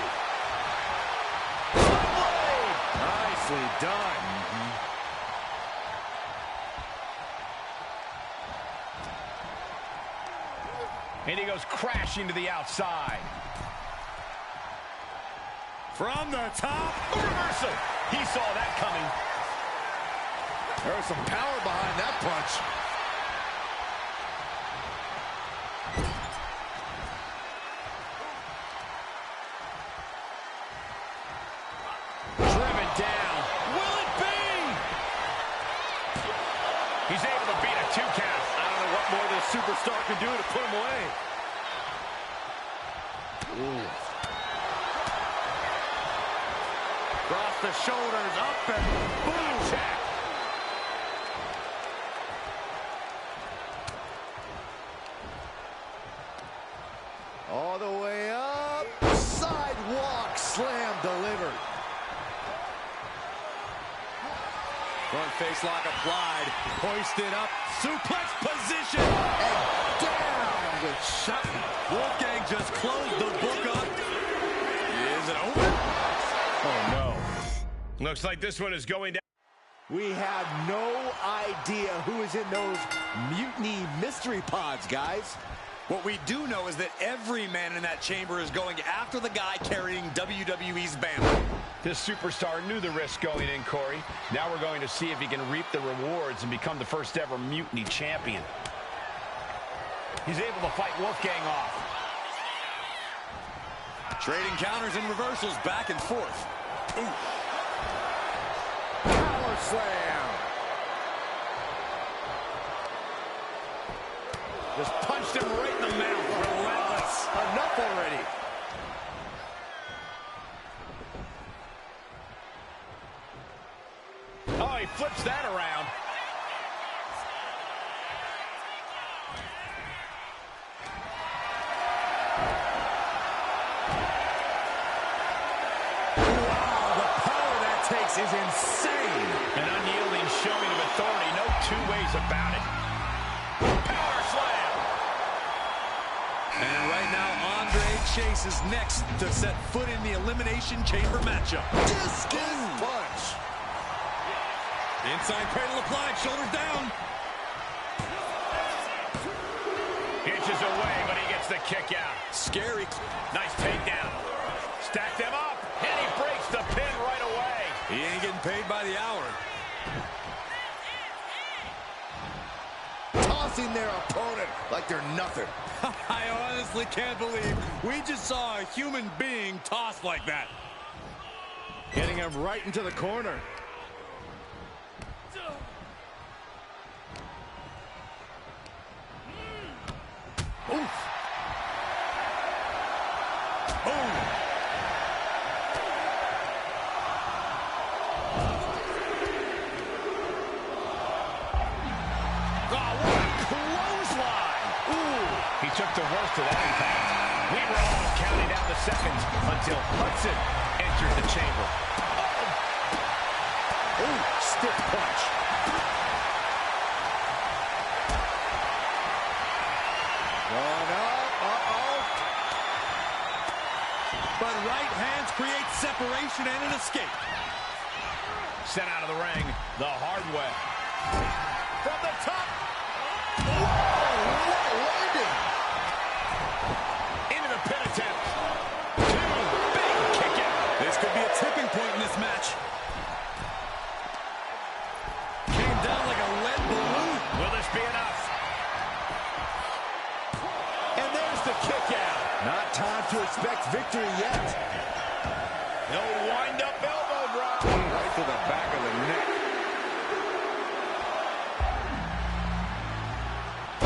Nicely done. And he goes crashing to the outside. From the top, a reversal. He saw that coming. There was some power behind that punch. Driven down. Will it be? He's able to beat a 2 count. I don't know what more this superstar can do to put him away. Ooh. Across the shoulders, up and boom. Check. All the way up. Sidewalk slam delivered. Front face lock applied. Hoisted up. Suplex position. And down with shot. Wolfgang just closed the book up. Is it over? Oh, no. Looks like this one is going down. We have no idea who is in those mutiny mystery pods, guys. What we do know is that every man in that chamber is going after the guy carrying WWE's banner. This superstar knew the risk going in, Corey. Now we're going to see if he can reap the rewards and become the first ever Mutiny champion. He's able to fight Wolfgang off. Trading counters and reversals back and forth. Ooh. Power slam. Just punched him right in the mouth. Relentless. Enough already. Oh, he flips that around. Wow, the power that takes is insane. An unyielding showing of authority. No 2 ways about it. Power slam. And right now, Andre Chase is next to set foot in the Elimination Chamber matchup. Discus punch. Inside cradle applied, shoulders down. Inches away, but he gets the kick out. Scary. Nice takedown. Stacked him up, and he breaks the pin right away. He ain't getting paid by the hour. Tossing their opponent like they're nothing. I honestly can't believe we just saw a human being tossed like that. Getting him right into the corner. Oof. Boom. He took the worst of that impact. We were all counting down the seconds until Hudson entered the chamber. Ooh, stiff punch. One up, uh-oh. But right hands create separation and an escape. Sent out of the ring the hard way. From the top. Whoa, what a landing. Into the pin attempt. Two, big kick out. This could be a tipping point in this match. Came down like a lead balloon. Will this be enough? And there's the kick out. Not time to expect victory yet. No wind-up elbow drop. Right to the back of the neck.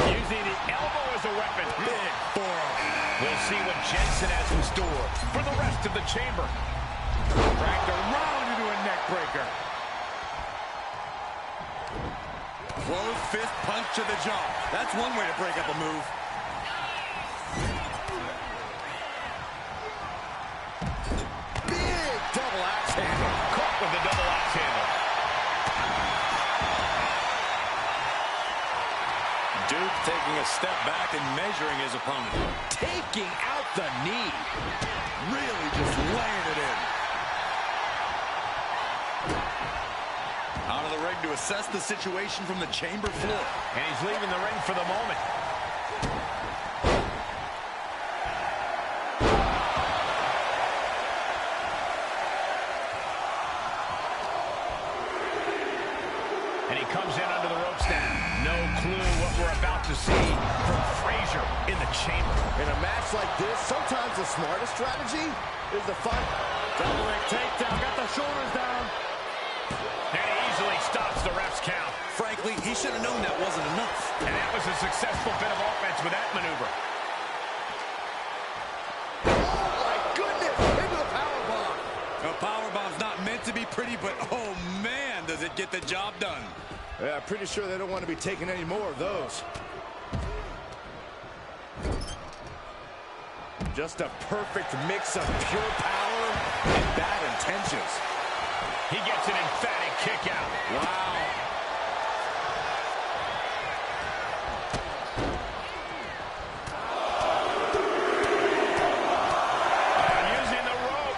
Using the elbow as a weapon. Big forearm. We'll see what Jensen has in store for the rest of the chamber. Dragged around into a neck breaker. Closed fist punch to the jaw. That's one way to break up a move. Big double axe handle. Caught with the double axe handle. Duke taking a step back and measuring his opponent. Taking out the knee. Really just laying it in. Out of the ring to assess the situation from the chamber floor. And he's leaving the ring for the moment. And he comes in under the ropes now. No clue what we're about to see from Frazier in the chamber. In a match like this, sometimes the smartest strategy is to find... Double leg takedown, got the shoulders down. And he easily stops the ref's count. Frankly, he should have known that wasn't enough. And that was a successful bit of offense with that maneuver. Oh, my goodness! Into the powerbomb. A powerbomb's not meant to be pretty, but oh, man, does it get the job done. Yeah, I'm pretty sure they don't want to be taking any more of those. Just a perfect mix of pure power and bad intentions. He gets an emphatic kick out. Wow. And using the rope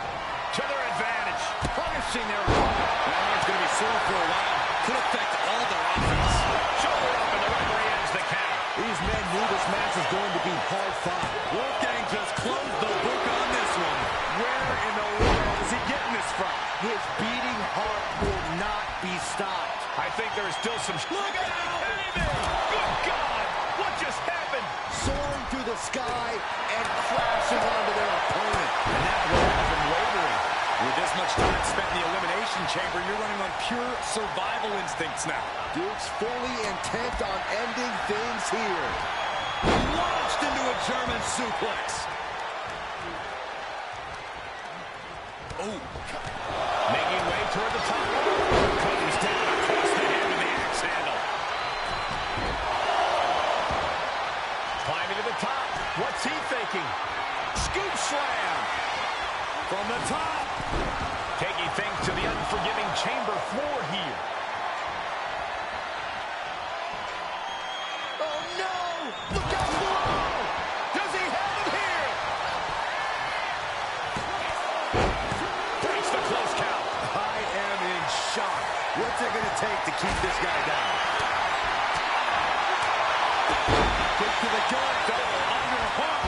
to their advantage. Punishing their opponent. That man's going to be sore for a while. Could affect all their offense. Shoulder up and the referee ends the count. These men knew this match was going to be hard fought. Wolfgang just closed the book on this one. Where in the world is he getting this from? His beating heart will not be stopped. I think there is still some... Look out! Good God! What just happened? Soaring through the sky and crashing onto their opponent. And that will have him wavering. With this much time spent in the elimination chamber, you're running on pure survival instincts now. Duke's fully intent on ending things here. Launched into a German suplex. Oh. Making way toward the top. Comes down across the head with the axe handle. Climbing to the top. What's he thinking? Scoop slam. From the top. Taking things to the unforgiving chamber floor here. Oh no! Look out below! Does he have it here? Breaks the close count. I am in shock. What's it going to take to keep this guy down? Kick to the gut. Double underhook.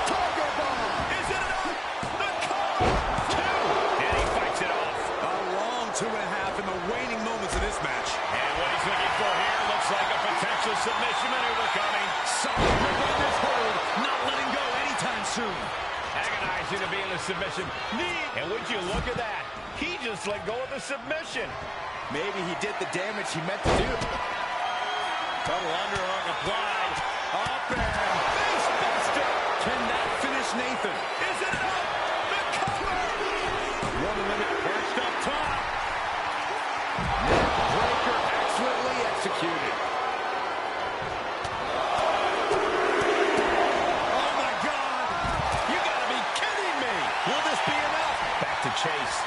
Tiger bomb. Is it enough? The cover. Two. And he fights it off. A long 2.5 in the waning moments of this match. And what he's looking for here looks like a potential submission maneuver coming. Solid grip on this hold. Not letting go anytime soon. Agonizing to be in the submission. And would you look at that? He just let go of the submission. Maybe he did the damage he meant to do. Double underhook applied. Up and face buster. Can that finish Nathan? Is it enough? The cover. One minute perched up top. Breaker excellently executed. Oh my God! You gotta be kidding me! Will this be enough? Back to Chase.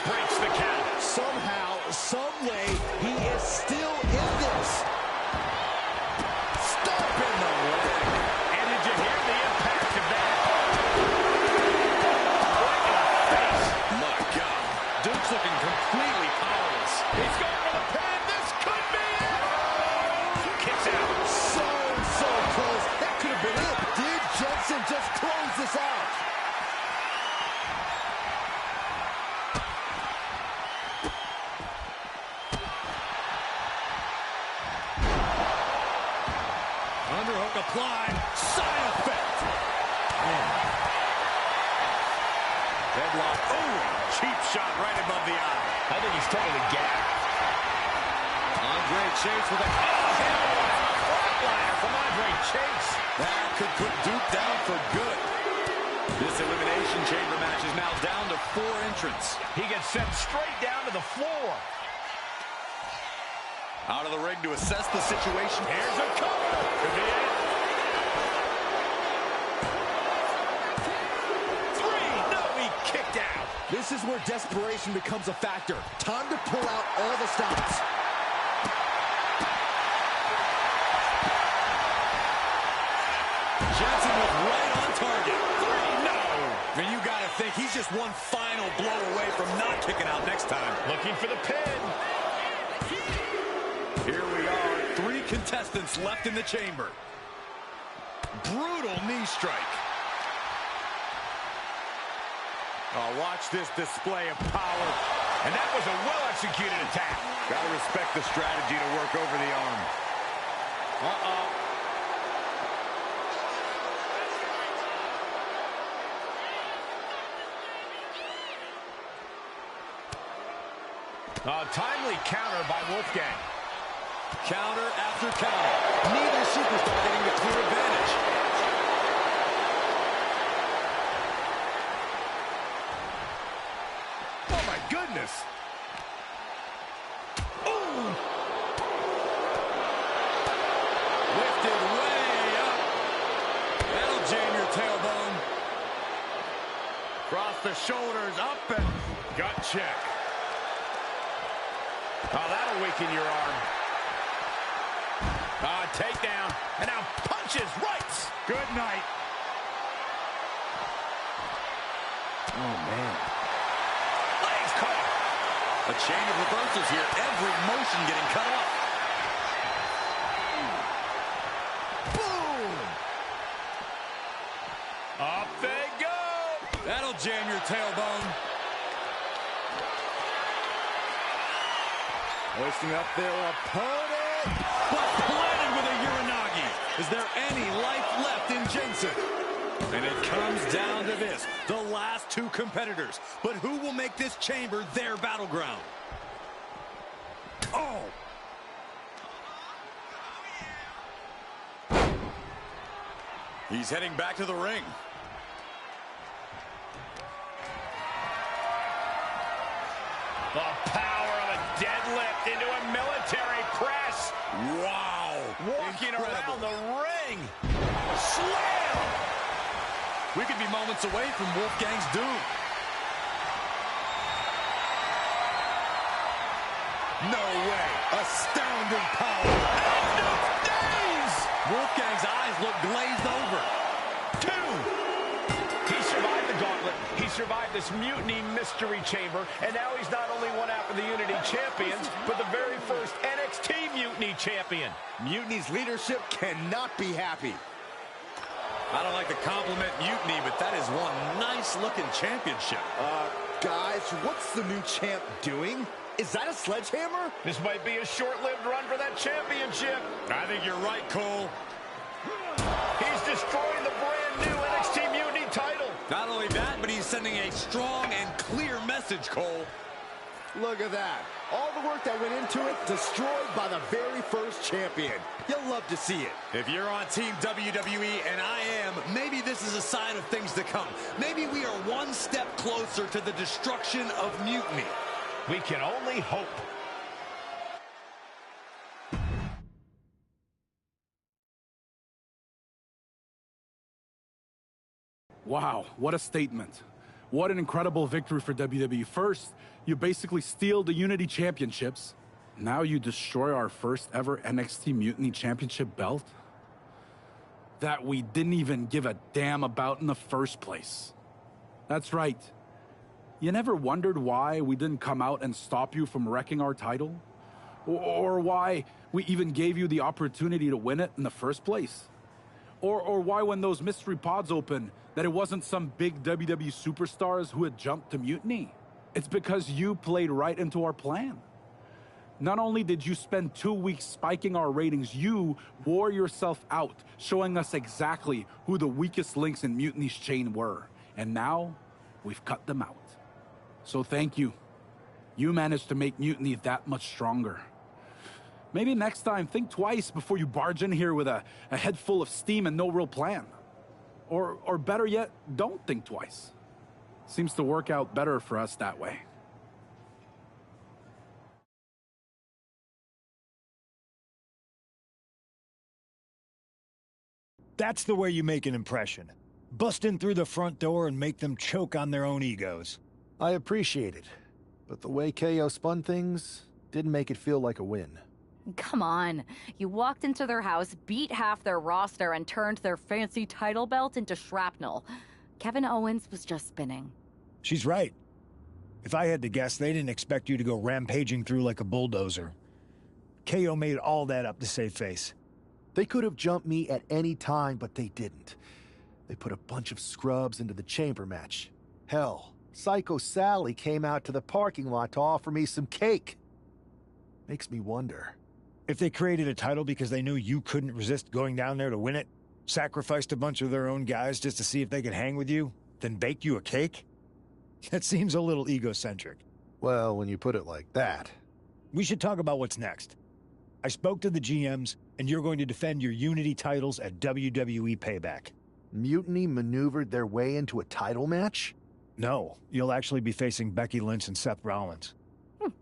Breaks the count. applied. Side effect. Headlock. Oh, cheap shot right above the eye. I think he's totally gassed. Andre Chase with a flatliner from Andre Chase. That could put Duke down for good. This Elimination Chamber match is now down to 4 entrants. He gets sent straight down to the floor. Out of the ring to assess the situation. Here's a cover. Could be it. 3. No, he kicked out. This is where desperation becomes a factor. Time to pull out all the stops. Jensen was right on target. 3, no. And you got to think he's just one final blow away from not kicking out next time. Looking for the pin. Here we are, 3 contestants left in the chamber. Brutal knee strike. Oh, watch this display of power. And that was a well-executed attack. Gotta respect the strategy to work over the arm. A timely counter by Wolfgang. Counter after counter. Neither superstar getting the clear advantage. Oh, my goodness. Ooh. Lifted way up. That'll jam your tailbone. Cross the shoulders, up and gut check. Oh, that'll weaken your arm. Takedown. And now punches, rights. Good night. Oh, man. Legs caught. A chain of reversals here. Every motion getting cut off. Boom. Up they go. That'll jam your tailbone. Hoisting up their opponent. But planted with a Uranagi. Is there any life left in Jensen? And it comes down to this. The last 2 competitors. But who will make this chamber their battleground? Oh! He's heading back to the ring. The power of a deadlift into a military press. Wow. Walking around the ring. Slam. We could be moments away from Wolfgang's doom. No way. Astounding power. End of days. Wolfgang's eyes look glazed over. 2. He survived the gauntlet. He survived this mutiny mystery chamber, and now he's not only one half of the Unity champions, but the very first NXT Mutiny champion. Mutiny's leadership cannot be happy. I don't like to compliment Mutiny, but that is one nice-looking championship. Guys, what's the new champ doing? Is that a sledgehammer? This might be a short-lived run for that championship. I think you're right, Cole. He's destroying the brand-new NXT Mutiny title. Not only that, but he's sending a strong and clear message, Cole. Look at that. All the work that went into it, destroyed by the very first champion. You'll love to see it. If you're on Team WWE, and I am, maybe this is a sign of things to come. Maybe we are one step closer to the destruction of Mutiny. We can only hope. Wow, what a statement. What an incredible victory for WWE. First, you basically steal the Unity Championships. Now you destroy our first ever NXT Mutiny Championship belt that we didn't even give a damn about in the first place. That's right. You never wondered why we didn't come out and stop you from wrecking our title? Or why we even gave you the opportunity to win it in the first place? Or why when those mystery pods opened, that it wasn't some big WWE superstars who had jumped to Mutiny? It's because you played right into our plan. Not only did you spend 2 weeks spiking our ratings, you wore yourself out, showing us exactly who the weakest links in Mutiny's chain were. And now, we've cut them out. So thank you. You managed to make Mutiny that much stronger. Maybe next time, think twice before you barge in here with a head full of steam and no real plan. Or better yet, don't think twice. Seems to work out better for us that way. That's the way you make an impression. Bust in through the front door and make them choke on their own egos. I appreciate it, but the way KO spun things didn't make it feel like a win. Come on. You walked into their house, beat half their roster, and turned their fancy title belt into shrapnel. Kevin Owens was just spinning. She's right. If I had to guess, they didn't expect you to go rampaging through like a bulldozer. KO made all that up to save face. They could have jumped me at any time, but they didn't. They put a bunch of scrubs into the chamber match. Hell, Psycho Sally came out to the parking lot to offer me some cake. Makes me wonder. If they created a title because they knew you couldn't resist going down there to win it, sacrificed a bunch of their own guys just to see if they could hang with you, then baked you a cake? That seems a little egocentric. Well, when you put it like that. We should talk about what's next. I spoke to the GMs, and you're going to defend your Unity titles at WWE Payback. Mutiny maneuvered their way into a title match? No, you'll actually be facing Becky Lynch and Seth Rollins.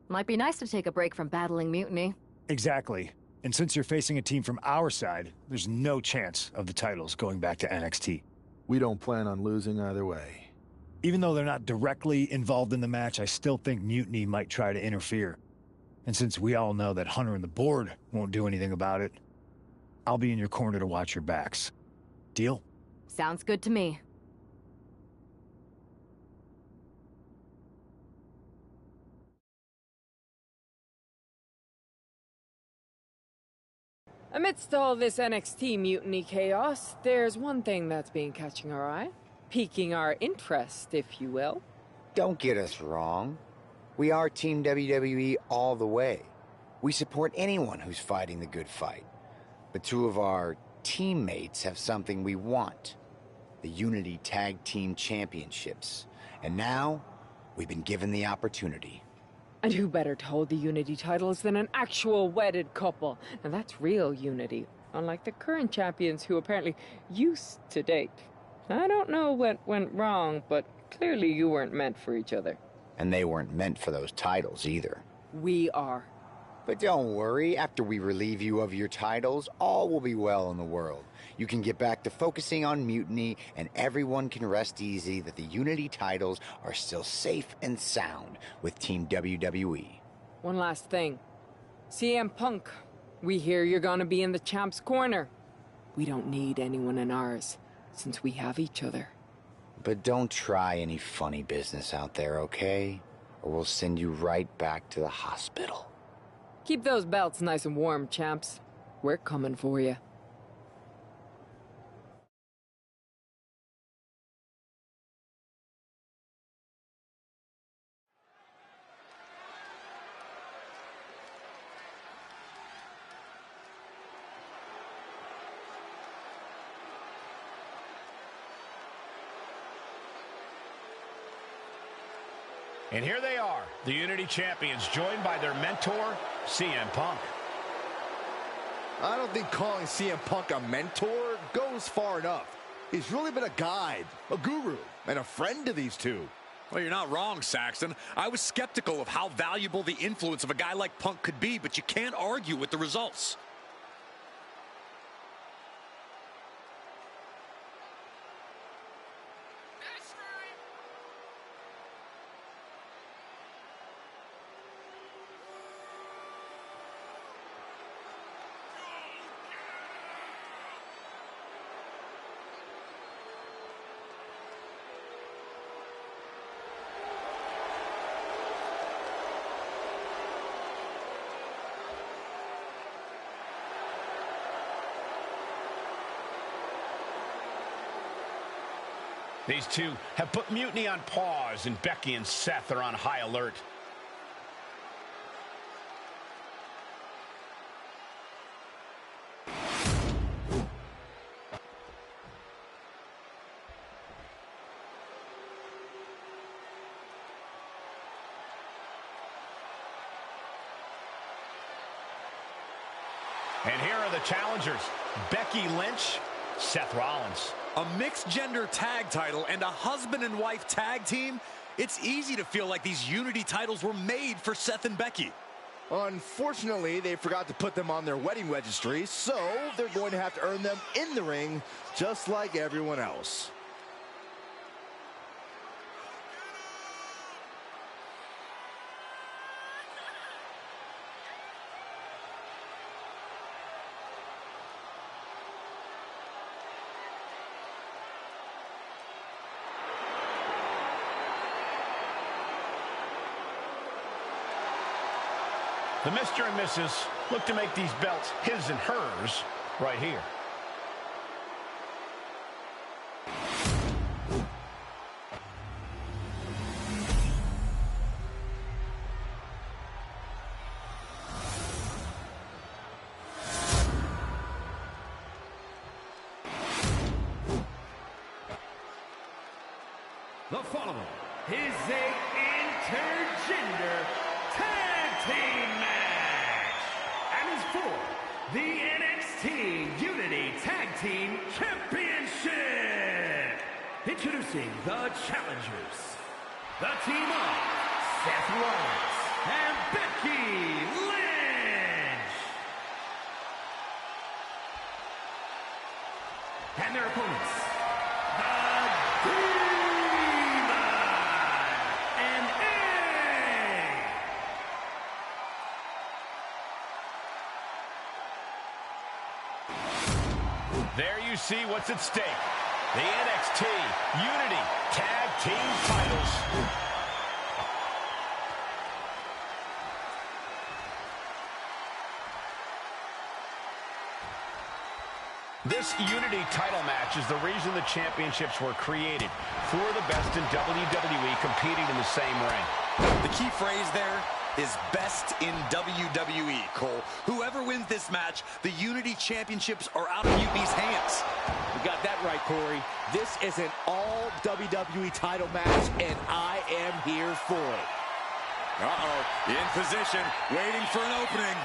Might be nice to take a break from battling Mutiny. Exactly. And since you're facing a team from our side, there's no chance of the titles going back to NXT. We don't plan on losing either way. Even though they're not directly involved in the match, I still think Mutiny might try to interfere. And since we all know that Hunter and the board won't do anything about it, I'll be in your corner to watch your backs. Deal? Sounds good to me. Amidst all this NXT mutiny chaos, there's one thing that's been catching our eye. Piquing our interest, if you will. Don't get us wrong. We are Team WWE all the way. We support anyone who's fighting the good fight. But two of our teammates have something we want. The Unity Tag Team Championships. And now, we've been given the opportunity. And who better to hold the Unity titles than an actual wedded couple? Now that's real unity, unlike the current champions who apparently used to date. I don't know what went wrong, but clearly you weren't meant for each other. And they weren't meant for those titles either. We are. But don't worry, after we relieve you of your titles, all will be well in the world. You can get back to focusing on Mutiny, and everyone can rest easy that the Unity titles are still safe and sound with Team WWE. One last thing. CM Punk, we hear you're gonna be in the champ's corner. We don't need anyone in ours, since we have each other. But don't try any funny business out there, okay? Or we'll send you right back to the hospital. Keep those belts nice and warm, champs. We're coming for you. And here they are, the Unity Champions, joined by their mentor, CM Punk. I don't think calling CM Punk a mentor goes far enough. He's really been a guide, a guru, and a friend to these two. Well, you're not wrong, Saxton. I was skeptical of how valuable the influence of a guy like Punk could be, but you can't argue with the results. These two have put Mutiny on pause, and Becky and Seth are on high alert. And here are the challengers. Becky Lynch, Seth Rollins. A mixed-gender tag title and a husband and wife tag team. It's easy to feel like these Unity titles were made for Seth and Becky. Unfortunately, they forgot to put them on their wedding registry, so they're going to have to earn them in the ring, just like everyone else. The Mr. and Mrs. look to make these belts his and hers right here. The following is a intergender tag team match and is for the NXT Unity Tag Team Championship. Introducing the challengers, the team of Seth Rollins and Becky Lynch. And their opponents, the There you see what's at stake. The NXT Unity Tag Team titles. This Unity title match is the reason the championships were created. For the best in WWE competing in the same ring. The key phrase there is best in WWE, Cole. Whoever wins this match, the Unity Championships are out of Unity's hands. You got that right, Corey. This is an all WWE title match, and I am here for it. Uh-oh, in position, waiting for an opening.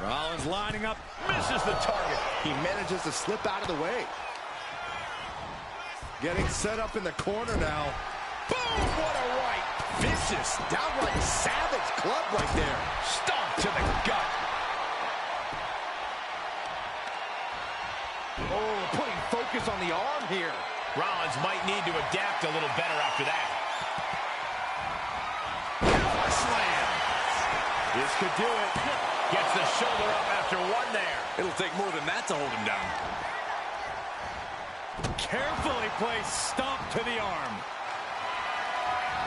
Rollins lining up, misses the target. He manages to slip out of the way. Getting set up in the corner now. Boom, what a right. Vicious, downright savage club right there. Stomp to the gut. Oh, putting focus on the arm here. Rollins might need to adapt a little better after that. Slam. This could do it. Gets the shoulder up after one there. It'll take more than that to hold him down. Carefully placed stomp to the arm.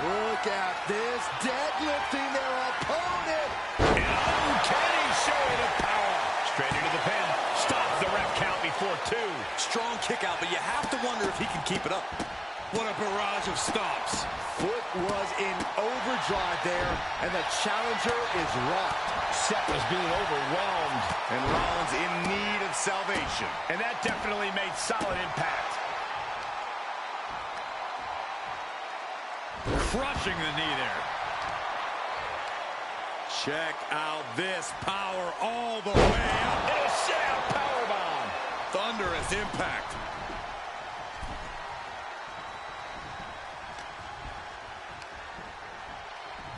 Look at this, deadlifting their opponent. An uncanny showing of power. Straight into the pin. Stops the ref count before two. Strong kick out, but you have to wonder if he can keep it up. What a barrage of stops. Foot was in overdrive there, and the challenger is rocked. Seth was being overwhelmed. And Rollins in need of salvation. And that definitely made solid impact. Crushing the knee there. Check out this power all the way up. And a sit-out powerbomb. Thunderous impact.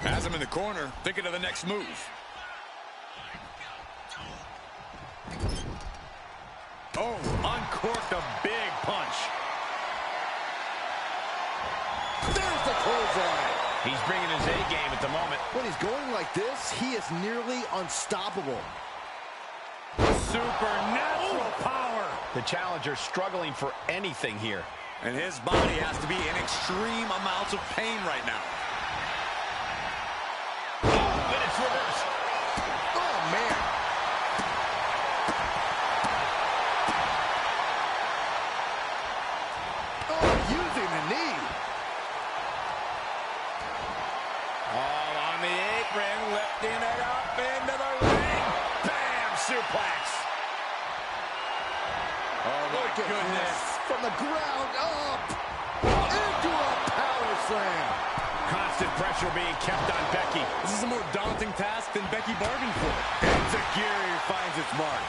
Has him in the corner, thinking of the next move. Oh, uncorked a big punch. There's the clothesline. He's bringing his A game at the moment. When he's going like this, he is nearly unstoppable. Supernatural power. The challenger struggling for anything here. And his body has to be in extreme amounts of pain right now. Oh, and it's reversed. Oh, man. Oh, using the knee. All on the apron, lifting it up into the ring. Bam, suplex. Oh, my goodness. From the ground up into a power slam. Constant pressure being kept on Becky. This is a more daunting task than Becky bargained for. Enziguri finds its mark.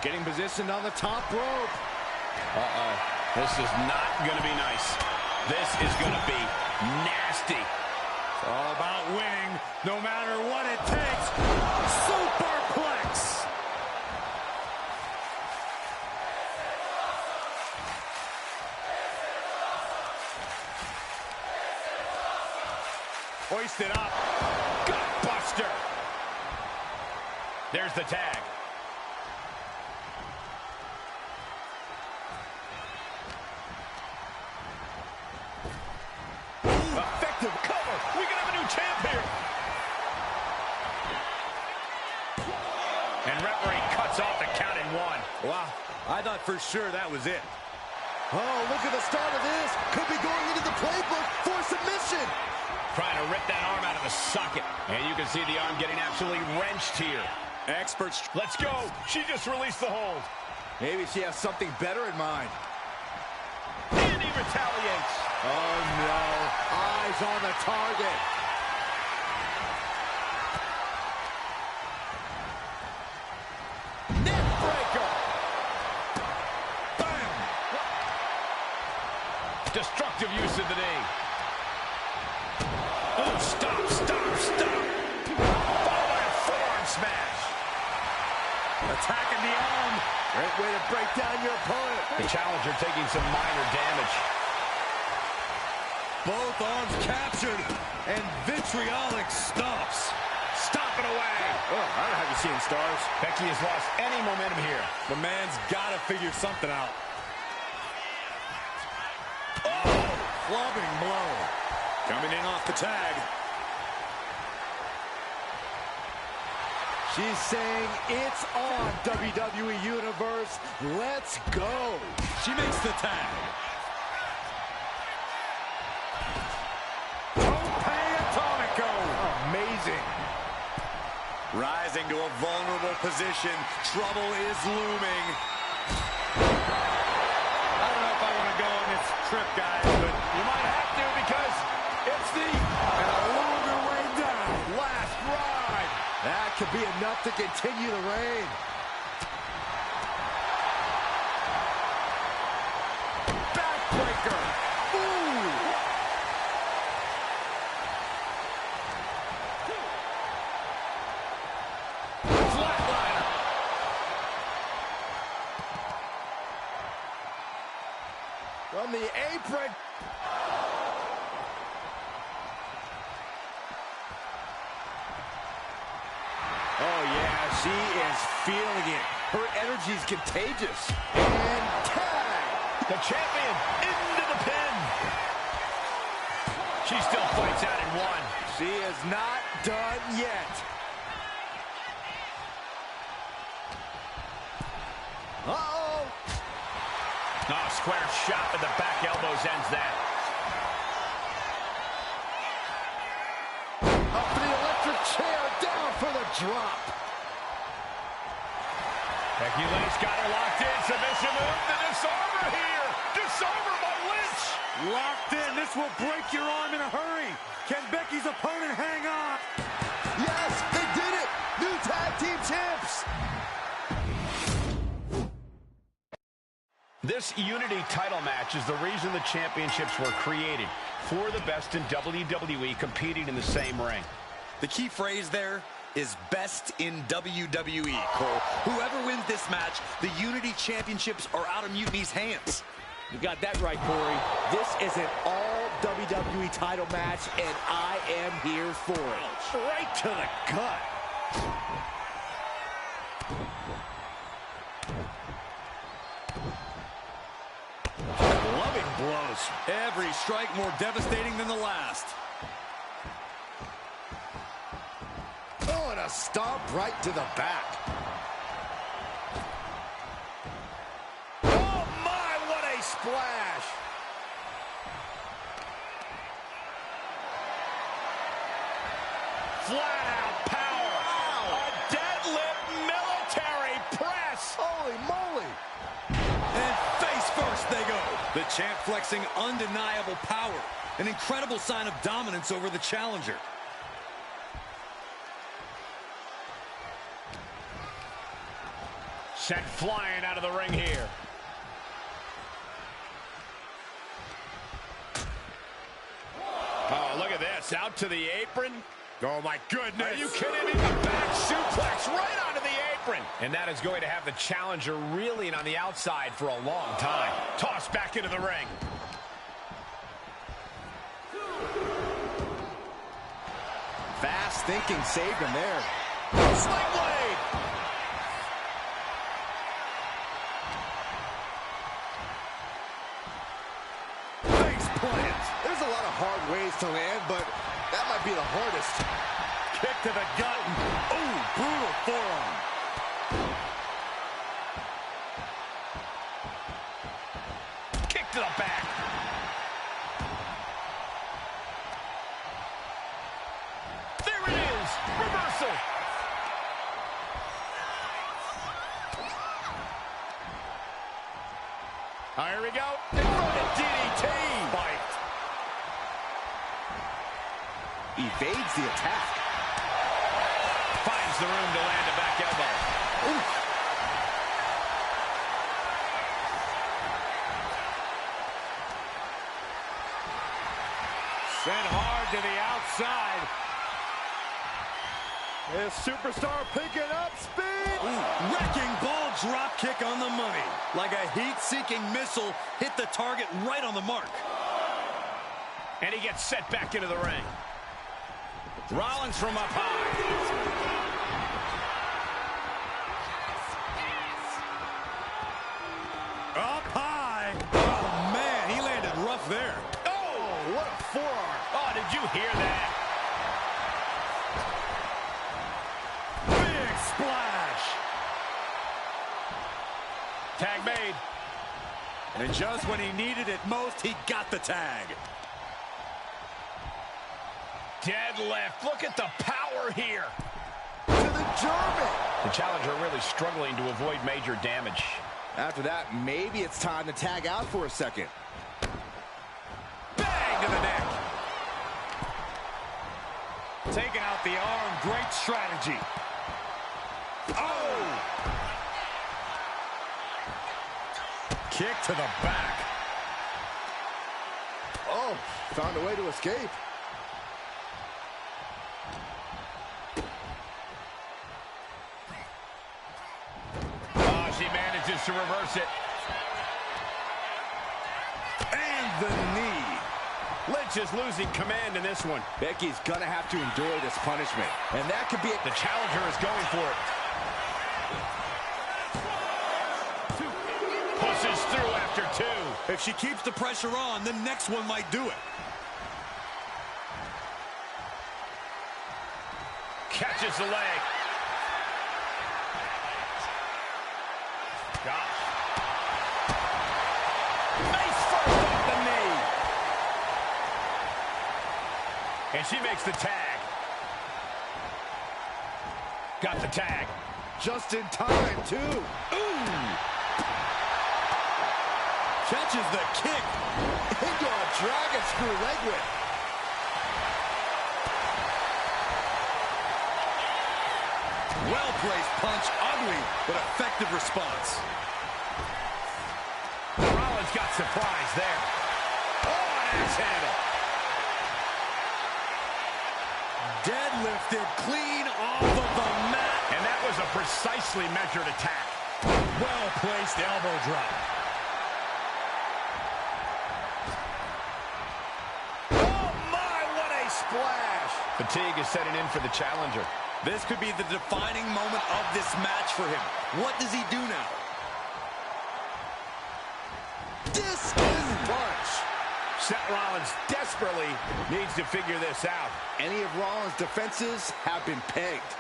Getting positioned on the top rope. This is not going to be nice. This is going to be nasty. It's all about winning, no matter what it takes. Superplex. Hoisted up. Gutbuster. There's the tag. Effective cover. We can have a new champ here. And referee cuts off the count in one. Wow, I thought for sure that was it. Oh, look at the start of this. Could be going into the playbook for submission. Trying to rip that arm out of the socket. And you can see the arm getting absolutely wrenched here. Experts. Let's go. She just released the hold. Maybe she has something better in mind. And he retaliates. Oh, no. Eyes on the target. Neck breaker. Bam. Destructive use of the knee. Oh, stop. Followed by a forearm smash. Attacking the arm. Great way to break down your opponent. The challenger taking some minor damage. Both arms captured, and vitriolic stops. Stomping away. Oh, I don't have you seeing stars. Becky has lost any momentum here. The man's got to figure something out. Oh! Clubbing blow. Coming in off the tag. She's saying it's on, WWE Universe. Let's go. She makes the tag. Amazing. Rising to a vulnerable position. Trouble is looming. I don't know if I want to go on this trip, guys, but you might have to because it's the longer way down. last ride. That could be enough to continue the reign. Backbreaker. Ooh. From the apron. Oh, yeah, she is feeling it. Her energy's contagious. And tag. The champion into the pin. She still fights out in one. She is not done yet. Uh-oh. Oh, square shot at the back elbows ends that. Up to the electric chair, down for the drop. Becky Lynch got her locked in. Submission move. The disarmer here. Disarmer by Lynch. Locked in. This will break your arm in a hurry. Can Becky's opponent hang on? Yes, they did it. New tag team champs. This Unity title match is the reason the championships were created. For the best in WWE competing in the same ring. The key phrase there is best in WWE, Cole. Whoever wins this match, the Unity Championships are out of Mutiny's hands. You got that right, Corey. This is an all WWE title match, and I am here for it. Right to the gut. Loving blows. Every strike more devastating than the last. Oh, and a stomp right to the back. Oh, my, what a splash. Flat out power. Wow. A deadlift military press. Holy moly. And face first they go. The champ flexing undeniable power. An incredible sign of dominance over the challenger. Sent flying out of the ring here. Oh, look at this. Out to the apron. Oh, my goodness. Are you kidding me? The back suplex right onto the apron. And that is going to have the challenger reeling on the outside for a long time. Tossed back into the ring. Fast thinking saved him there. Sling blade. Face plant. There's a lot of hard ways to land, but that might be the hardest. Kick to the gut. Ooh, brutal forearm. Kick to the back. There it is. Reversal. Here we go. Inverted DDT. Fight. Evades the attack. Finds the room to land a back elbow. Oof. Sent hard to the outside. This superstar picking up speed. Ooh, wrecking ball drop kick on the money. Like a heat-seeking missile, hit the target right on the mark. And he gets set back into the ring. Rollins from up high. Up high. Oh, man, he landed rough there. Oh, what a forearm. Oh, did you hear that? Big splash. Tag made. And just when he needed it most, he got the tag. Deadlift. Look at the power here. To the German. The challenger really struggling to avoid major damage. After that, maybe it's time to tag out for a second. Bang to the neck. Taking out the arm, great strategy. Oh! Kick to the back. Oh, found a way to escape. Oh, she manages to reverse it. And the knee. Lynch is losing command in this one. Becky's gonna have to endure this punishment. And that could be it. The challenger is going for it. Pushes through after two. If she keeps the pressure on, the next one might do it. Catches the leg. Gosh. Face first off the knee. And she makes the tag. Got the tag. Just in time, too. Ooh! Catches the kick. Into a dragon screw leg whip. Well-placed punch. Ugly, but effective response. Rollins got surprised there. Oh, an axe handle. Deadlifted clean off of the mat. And that was a precisely measured attack. Well-placed elbow drop. Oh, my, what a splash. Fatigue is setting in for the challenger. This could be the defining moment of this match for him. What does he do now? Discus punch. Seth Rollins desperately needs to figure this out. Any of Rollins' defenses have been pegged.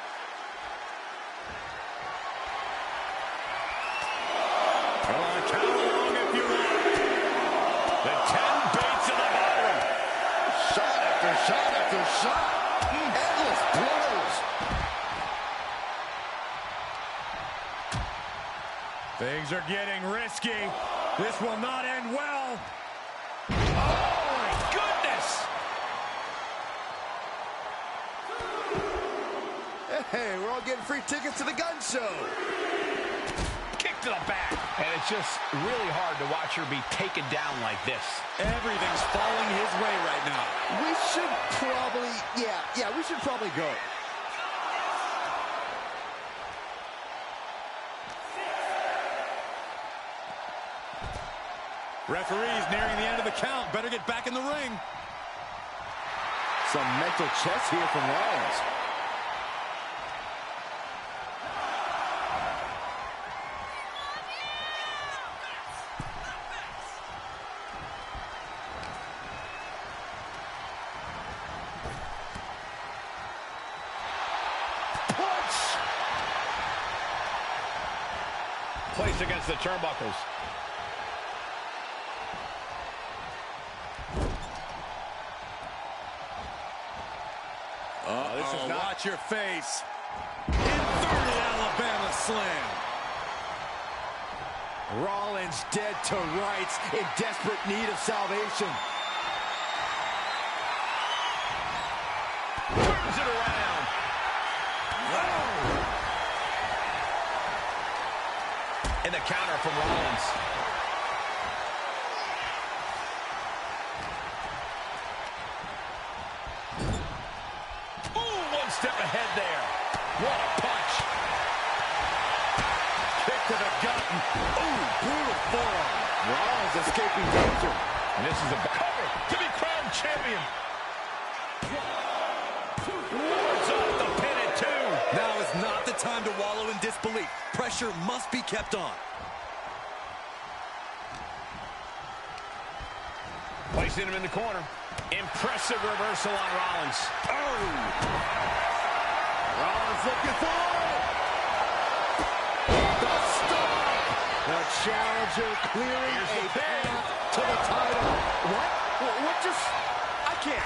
Come on, count along if you want. The 10 baits of the ballroom. Shot after shot after shot. Endless blows. 1, Things are getting risky. This will not end well. Oh, my goodness! Hey, we're all getting free tickets to the gun show. Kick to the back. And it's just really hard to watch her be taken down like this. Everything's falling his way right now. We should probably, we should probably go. Referee's nearing the end of the count. Better get back in the ring. Some mental chess here from Rollins. Placed against the turnbuckles. This is not... Watch your face. Inverted Alabama slam. Rollins dead to rights, in desperate need of salvation. Turns it around. Whoa. And the counter from Rollins. Step ahead there. What a punch. Kick to the gut. Ooh, brutal forearm. Rollins escaping danger. And this is a cover to be crowned champion. Wards up the pin at 2. Now is not the time to wallow in disbelief. Pressure must be kept on. Placing him in the corner. Impressive reversal on Rollins. Oh! Rollins looking for the stop. The challenger clearing a path to the title. What just... I can't.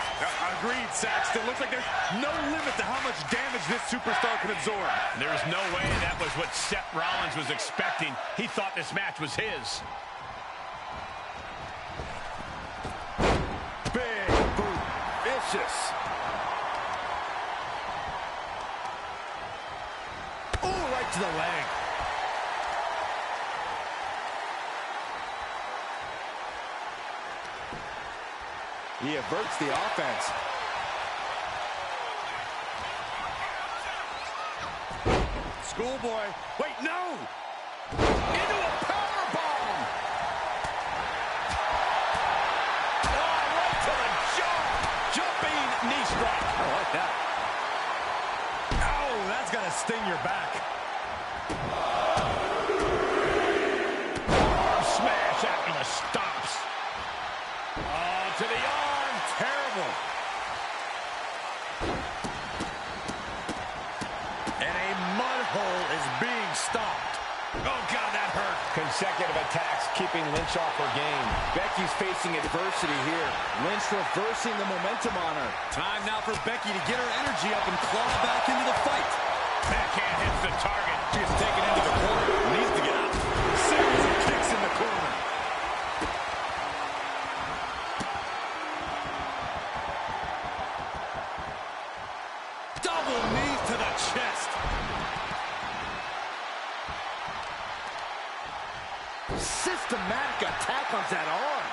Agreed, Saxton. Looks like there's no limit to how much damage this superstar can absorb. There's no way that was what Seth Rollins was expecting. He thought this match was his. Big boot. Vicious. To the leg. He averts the offense. Schoolboy. Wait, no! Into a powerbomb! Oh, right to the jaw! Jumping knee strike. I like that. Oh, that's gonna sting your back. Smash after the stops. Oh, to the arm. Terrible. And a mud hole is being stopped. Oh, God, that hurt. Consecutive attacks keeping Lynch off her game. Becky's facing adversity here. Lynch reversing the momentum on her. Time now for Becky to get her energy up and claw back into the fight. Backhand hits the target. She's taken into the corner. Needs to get out. Series of kicks in the corner. Double knees to the chest. Systematic attack on that arm.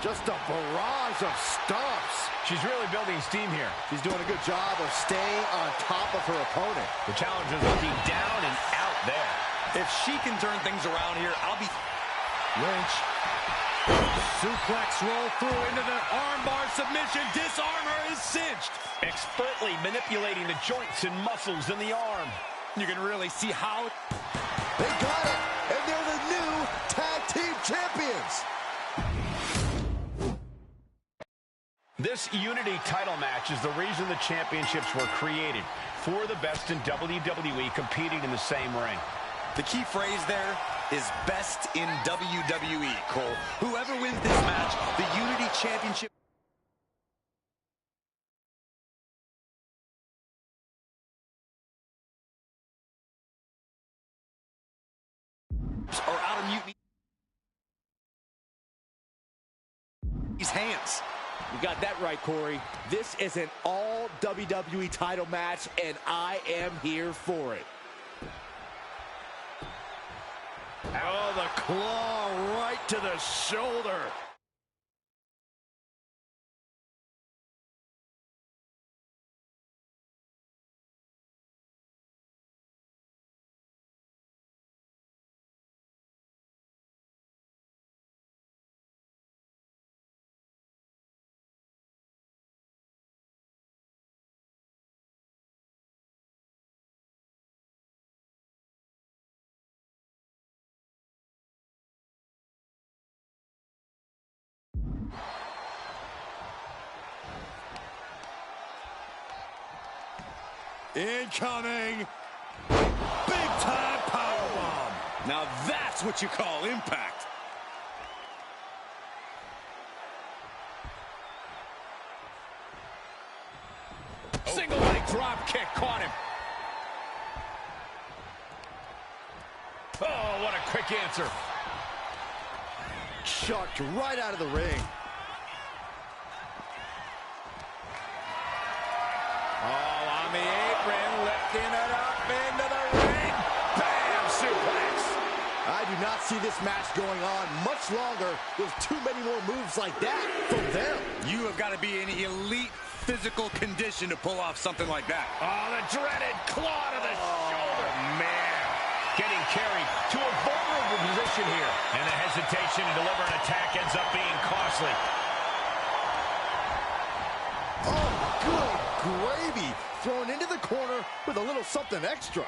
Just a barrage of stomps. She's really building steam here. She's doing a good job of staying on top of her opponent. The challenger's looking down and out there. If she can turn things around here, I'll be... Lynch. Suplex roll through into the armbar submission. Disarmor is cinched. Expertly manipulating the joints and muscles in the arm. You can really see how... They got it, and they're the new tag team champions. This Unity title match is the reason the championships were created. For the best in WWE competing in the same ring. The key phrase there is best in WWE, Cole. Whoever wins this match, the Unity Championship... moves are out of Mutiny's hands. You got that right, Corey. This is an all WWE title match, and I am here for it. Oh, the claw right to the shoulder. Incoming. Big time powerbomb. Now that's what you call impact. Single leg drop kick caught him. Oh, what a quick answer. Chucked right out of the ring. On the apron, lifting it up into the ring. Bam! Suplex. I do not see this match going on much longer with too many more moves like that from them. You have got to be in elite physical condition to pull off something like that. Oh, the dreaded claw to the shoulder. Man, getting carried to a vulnerable position here. And the hesitation to deliver an attack ends up being costly. Oh, good gravy. Thrown into the corner with a little something extra.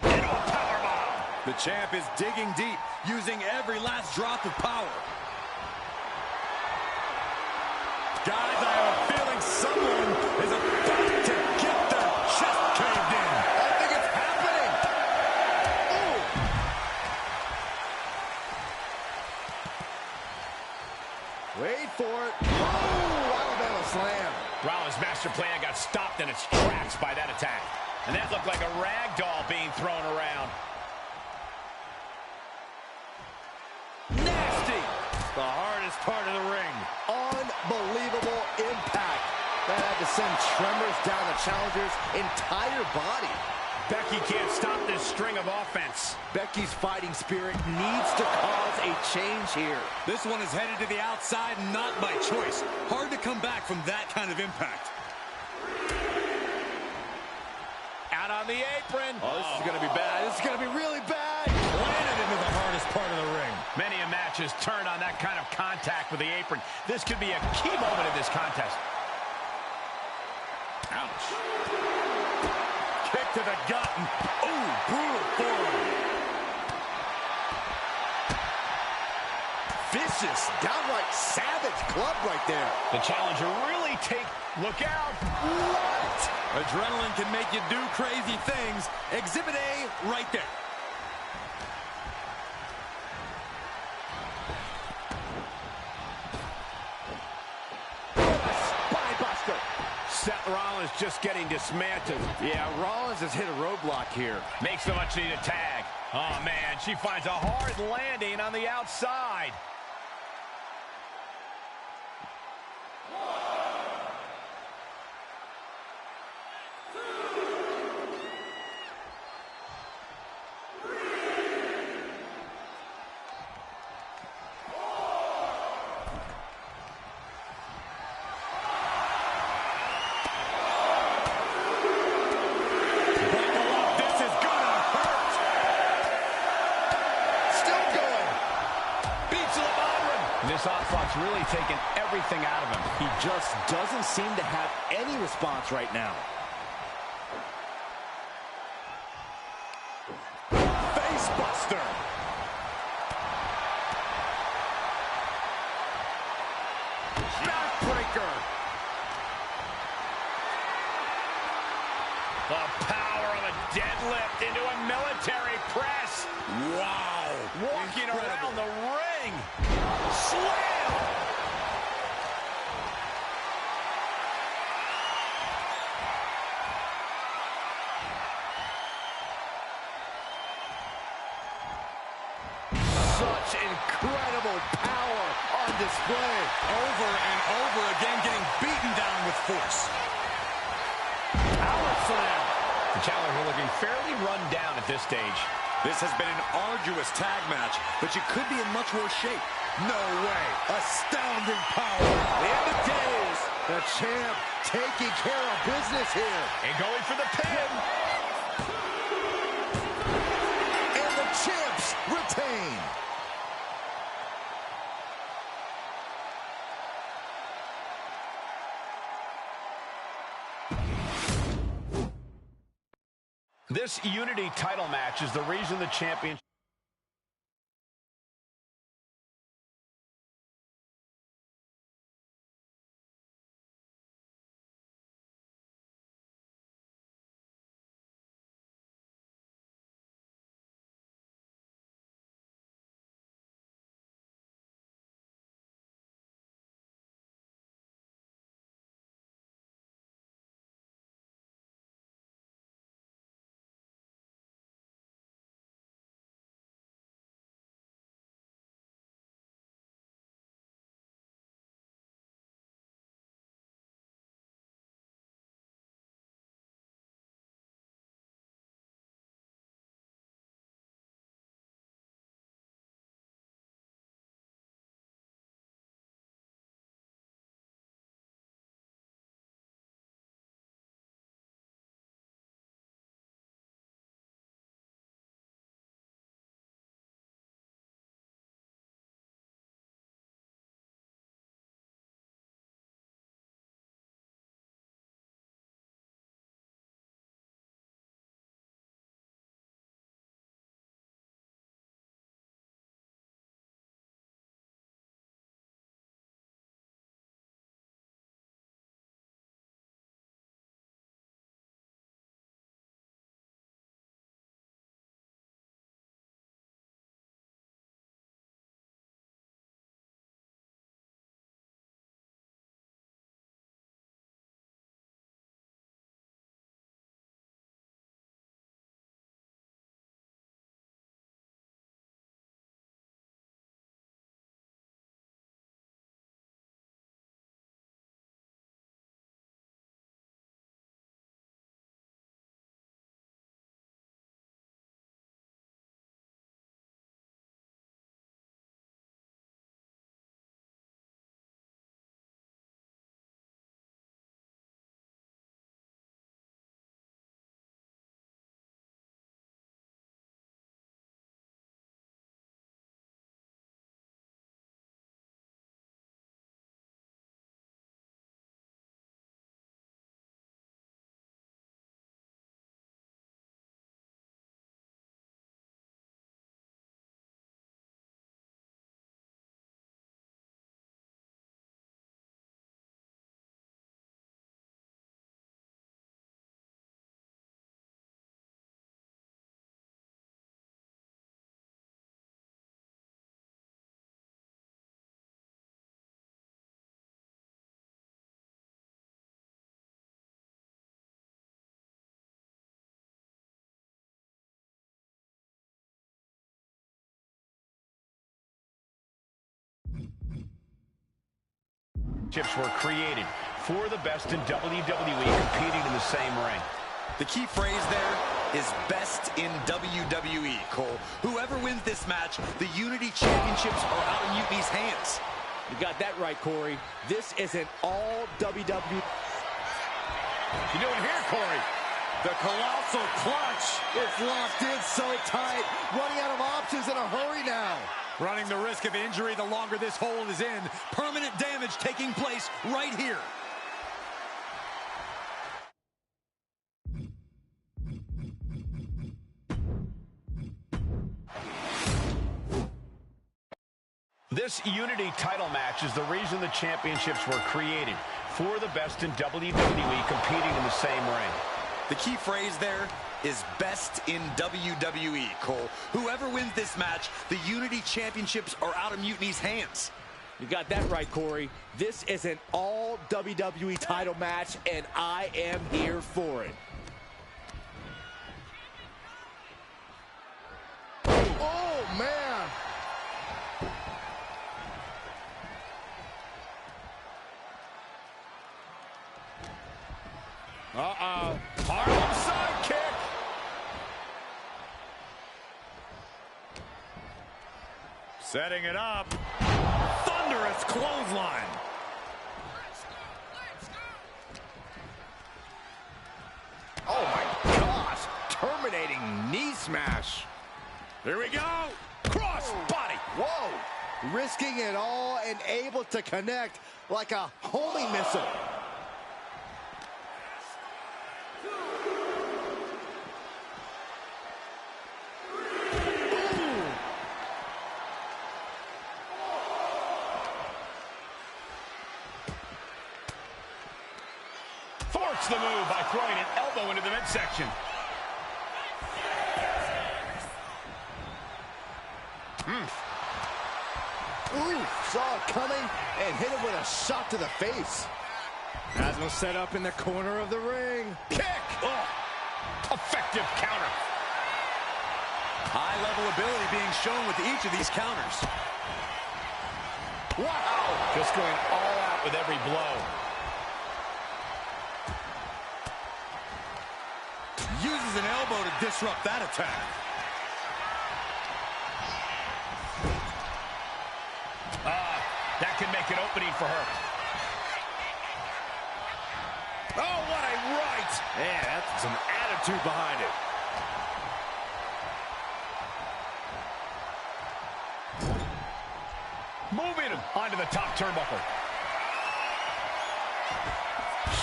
Into a powerbomb. The champ is digging deep, using every last drop of power. Guys, I have a feeling someone is about to get their chest caved in. I think it's happening. Ooh. Wait for it. Oh, Alabama slam. Rollins' master plan got stopped in its tracks by that attack. And that looked like a rag doll being thrown around. Nasty! The hardest part of the ring. Unbelievable impact. That had to send tremors down the challenger's entire body. Becky can't stop this string of offense. Becky's fighting spirit needs to cause a change here. This one is headed to the outside, not by choice. Hard to come back from that kind of impact. Out on the apron. Oh, this is going to be bad. This is going to be really bad. Planted into the hardest part of the ring. Many a match is turned on that kind of contact with the apron. This could be a key moment in this contest. Ouch. Kick to the gut. Ooh, brutal forearm. Vicious, downright savage club right there. The challenger really look out. What? Adrenaline can make you do crazy things. Exhibit A right there. Spinebuster. Seth Rollins just getting dismantled. Yeah, Rollins has hit a roadblock here. Makes the much-needed tag. Oh, man, she finds a hard landing on the outside. Onslaugh's really taken everything out of him. He just doesn't seem to have any response right now. Facebuster. Backbreaker. The power of a deadlift into a military press. Wow. Walking around the ring. Slam! Such incredible power on display. Over and over again, getting beaten down with force. Power slam. The challenger looking fairly run down at this stage. This has been an arduous tag match, but you could be in much worse shape. No way. Astounding power. The end of days. The champ taking care of business here. And going for the pin. And the champs retain. This Unity title match is the reason the champion... Chips were created for the best in WWE competing in the same ring. The key phrase there is best in WWE, Cole. Whoever wins this match, the Unity Championships are out of Mutiny's hands. You got that right, Corey. This is an all WWE. You doing here, Corey? The colossal clutch is locked in so tight. Running out of options in a hurry now. Running the risk of injury the longer this hold is in. Permanent damage taking place right here. This Unity title match is the reason the championships were created for the best in WWE competing in the same ring. The key phrase there is best in WWE, Cole. Whoever wins this match, the Unity Championships are out of Mutiny's hands. You got that right, Corey. This is an all WWE title match, and I am here for it. Oh, man. Harlem sidekick. Setting it up. Thunderous clothesline. Oh my gosh. Terminating knee smash. Here we go. Cross body. Whoa. Risking it all and able to connect like a homing missile. Force the move by throwing an elbow into the midsection. Ooh, saw it coming and hit it with a shot to the face. Hasmo set up in the corner of the ring. Kick! Oh, effective counter. High-level ability being shown with each of these counters. Wow! Just going all out with every blow. Uses an elbow to disrupt that attack. That can make an opening for her. Oh, what a right! Yeah, that's some attitude behind it. Moving him onto the top turnbuckle.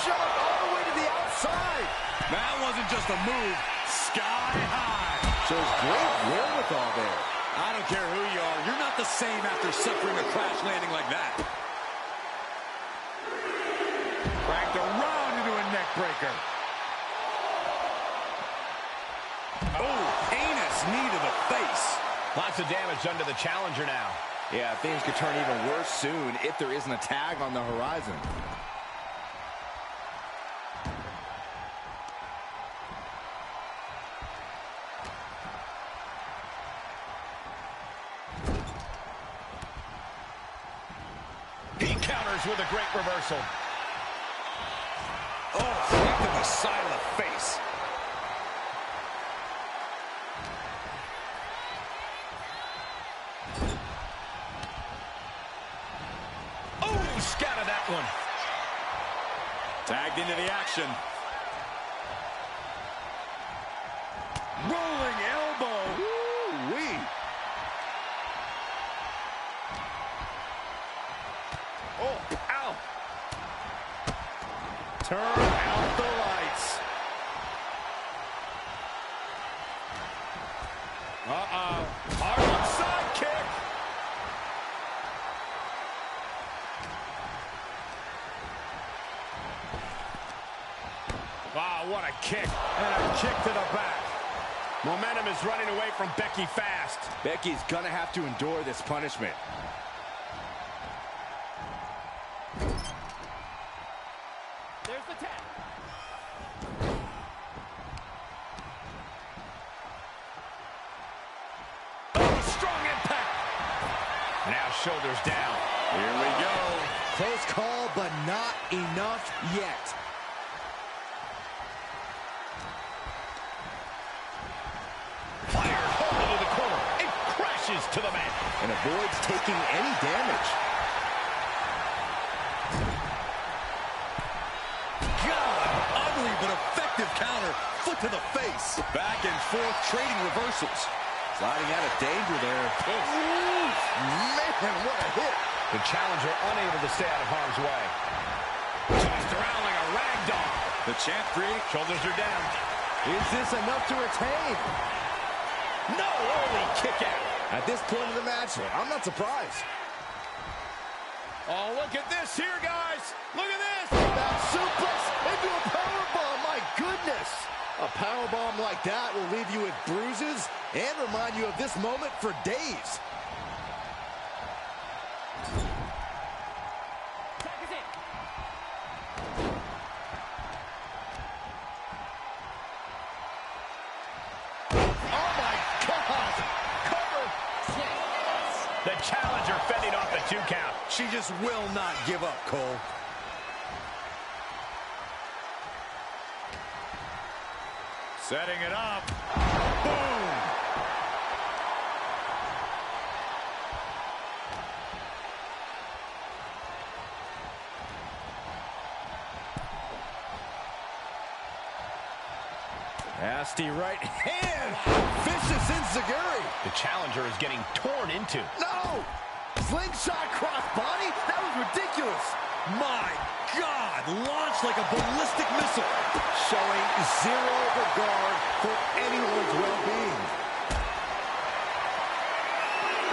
Shot all the way to the outside. That wasn't just a move. Sky high. Shows great wherewithal there. I don't care who you are. You're not the same after suffering a crash landing like that. Cracked around into a neck breaker. Oh, heinous knee to the face. Lots of damage done to the challenger now. Yeah, things could turn even worse soon if there isn't a tag on the horizon. He counters with a great reversal. Oh, right to the side of the face. Oh, scattered that one. Tagged into the action. Rolling elbow. Woo-wee. Oh, ow. Turn out the lights. Uh-oh. Harlem sidekick. Wow, what a kick. And a kick to the back. Momentum is running away from Becky fast. Becky's gonna have to endure this punishment. There's the tap. Oh, strong impact. Now shoulders down. Here we go. Close call, but not enough yet. Fired home into the corner. It crashes to the mat. And avoids taking any damage. Ugly but effective counter. Foot to the face. Back and forth trading reversals. Sliding out of danger there. Ooh, man, what a hit. The challenger unable to stay out of harm's way. Tossed around like a rag doll. The champ free. Shoulders are down. Is this enough to retain? No, only kick out. At this point of the match, I'm not surprised. Oh, look at this here, guys. Look at this. That suplex into a powerbomb. My goodness. A powerbomb like that will leave you with bruises and remind you of this moment for days. Oh my God! Cover! The challenger fending off the 2 count. She just will not give up, Cole. Setting it up. Boom! Nasty right hand. Vicious enziguri. The challenger is getting torn into. No! Slingshot cross body? That was ridiculous. My God! Launched like a ballistic missile. Showing zero regard for anyone's well-being.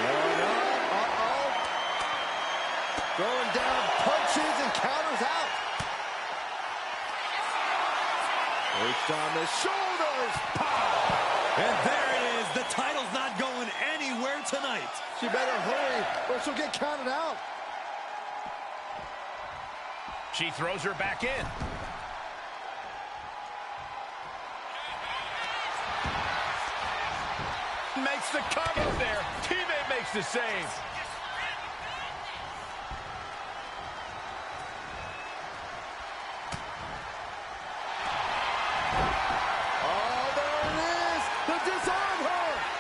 Going up. Uh-oh. Throwing down punches and counters out. Reached on the shoulders. Pow! And there it is. The title's not going anywhere tonight. She better hurry or she'll get counted out. She throws her back in. Makes the cover there. Teammate makes the save.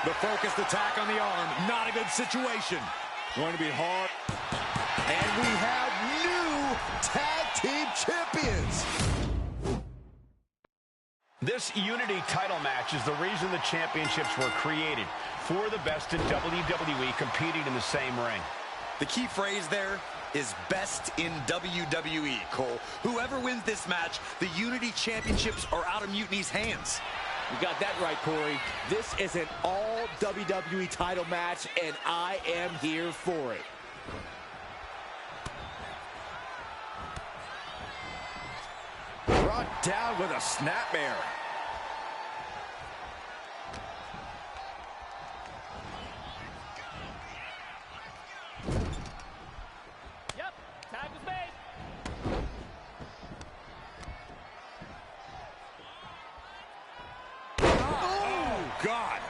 The focused attack on the arm. Not a good situation. Going to be hard. And we have new tag team champions. This Unity title match is the reason the championships were created. For the best in WWE competing in the same ring. The key phrase there is best in WWE, Cole. Whoever wins this match, the Unity championships are out of Mutiny's hands. You got that right, Corey. This is an all WWE title match, and I am here for it. Brought down with a snapmare. Yep, tag was made. God.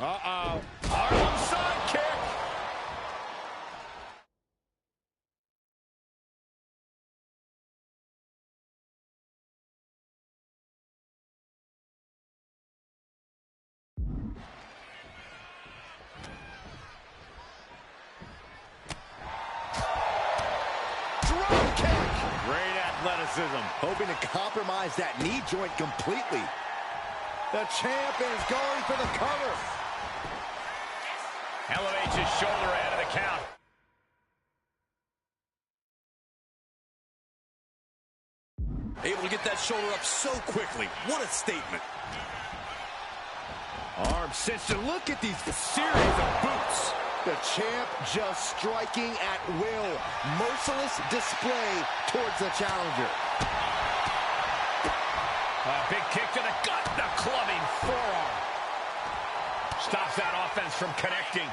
Uh-oh. Harlem sidekick. Drop kick. Great athleticism. Hoping to compromise that knee joint completely. The champ is going for the cover. Elevates his shoulder ahead of the count. Able to get that shoulder up so quickly. What a statement. Arm cinched. Look at these series of boots. The champ just striking at will. Merciless display towards the challenger. A big kick to the gut. The clubbing forearm. Stops that offense from connecting.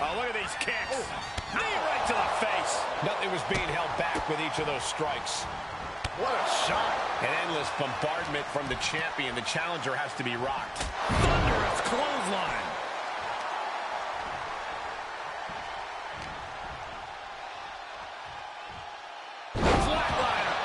Oh, look at these kicks. Knee right to the face. Nothing was being held back with each of those strikes. What a shot. An endless bombardment from the champion. The challenger has to be rocked. Thunderous clothesline. Flatliner.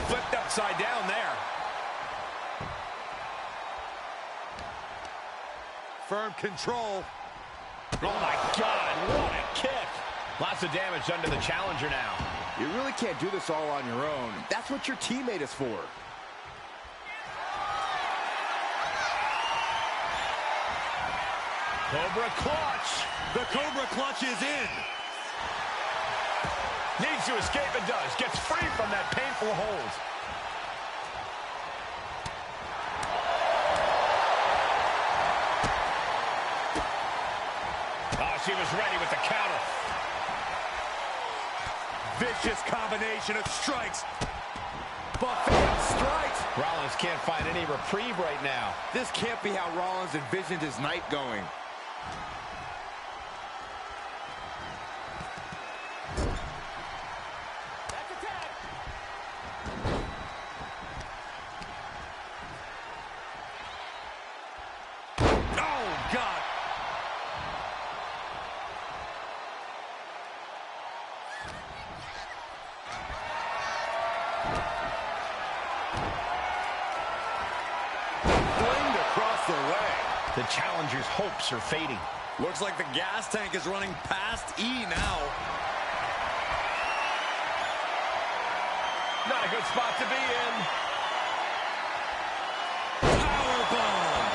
Flipped upside down there. Firm control. Oh my God, what a kick. Lots of damage done to the challenger now. You really can't do this all on your own. That's what your teammate is for. Cobra clutch. The Cobra clutch is in. Needs to escape and does. Gets free from that painful hold. Oh, she was ready with the counter. Vicious combination of strikes. Buffet of strikes. Rollins can't find any reprieve right now. This can't be how Rollins envisioned his night going. The challenger's hopes are fading. Looks like the gas tank is running past E now. Not a good spot to be in. Powerbomb.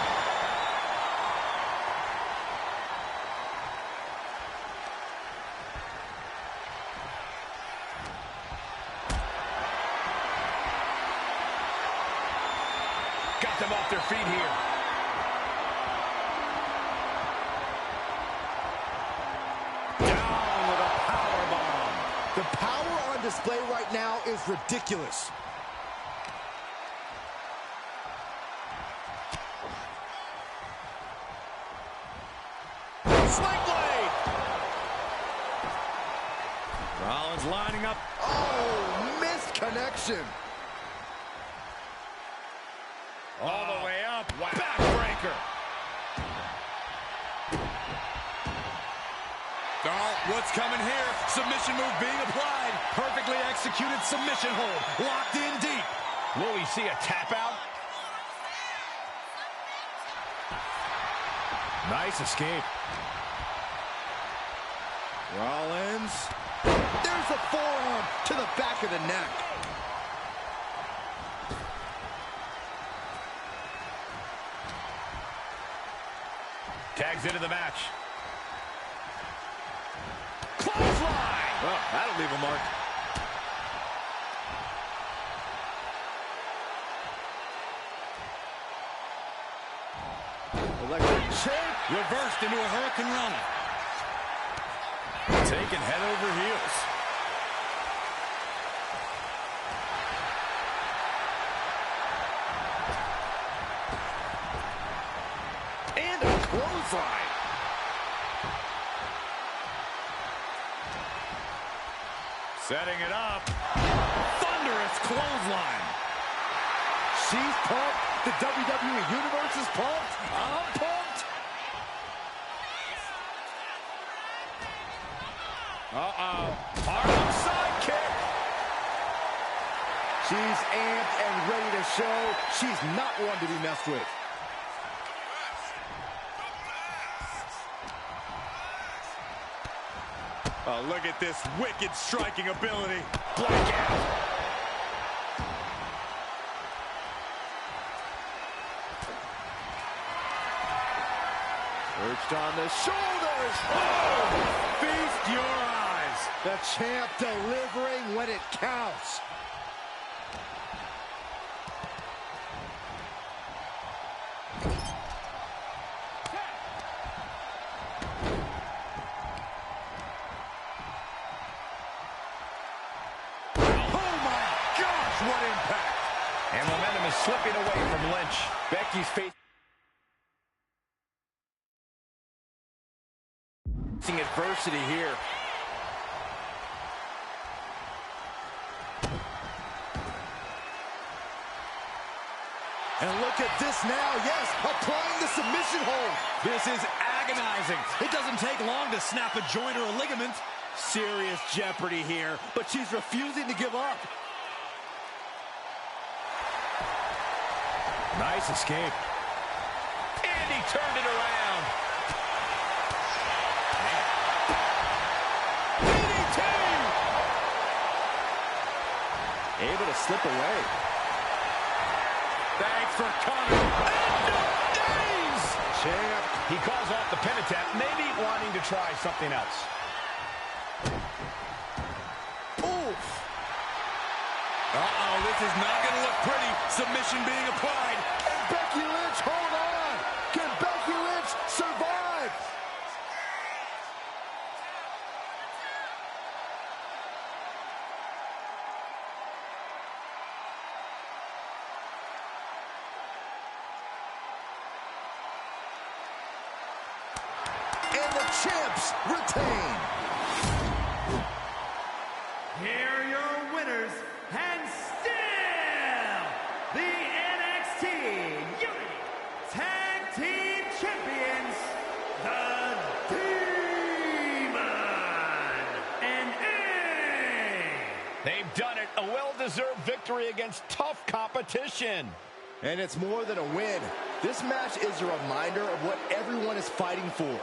Got them off their feet here. Display right now is ridiculous. Sling blade. Rollins lining up. Oh, missed connection. All the way up. Wow. Backbreaker. Oh, what's coming here? Submission move being applied. Perfectly executed submission hold. Locked in deep. Will we see a tap out? Nice escape. Rollins. There's a forearm to the back of the neck. Tags into the match. Oh, that'll leave a mark. Electric shake. Reversed into a Hurricane Rana. Taken head over heels. And a clothesline. Setting it up. Thunderous clothesline. She's pumped. The WWE Universe is pumped. I'm pumped. Uh-oh. Harlem sidekick. She's amped and ready to show she's not one to be messed with. Oh, look at this wicked striking ability. Blackout. Perched on the shoulders. Oh! Feast your eyes. The champ delivering when it counts. What impact! And momentum is slipping away from Lynch. Becky's facing adversity here. And look at this now, yes, applying the submission hold. This is agonizing. It doesn't take long to snap a joint or a ligament. Serious jeopardy here, but she's refusing to give up. Nice escape. And he turned it around. DDT! Able to slip away. Thanks for coming. End of days! Champ. He calls off the pin attempt, maybe wanting to try something else. Oof. Uh-oh, this is not going to look pretty. Submission being applied. And Becky Lynch, hold on. Can Becky Lynch survive? And the champs retain. Here are your winners, and still the NXT Unity Tag Team Champions, the Demon and They've done it. A well-deserved victory against tough competition. And it's more than a win. This match is a reminder of what everyone is fighting for.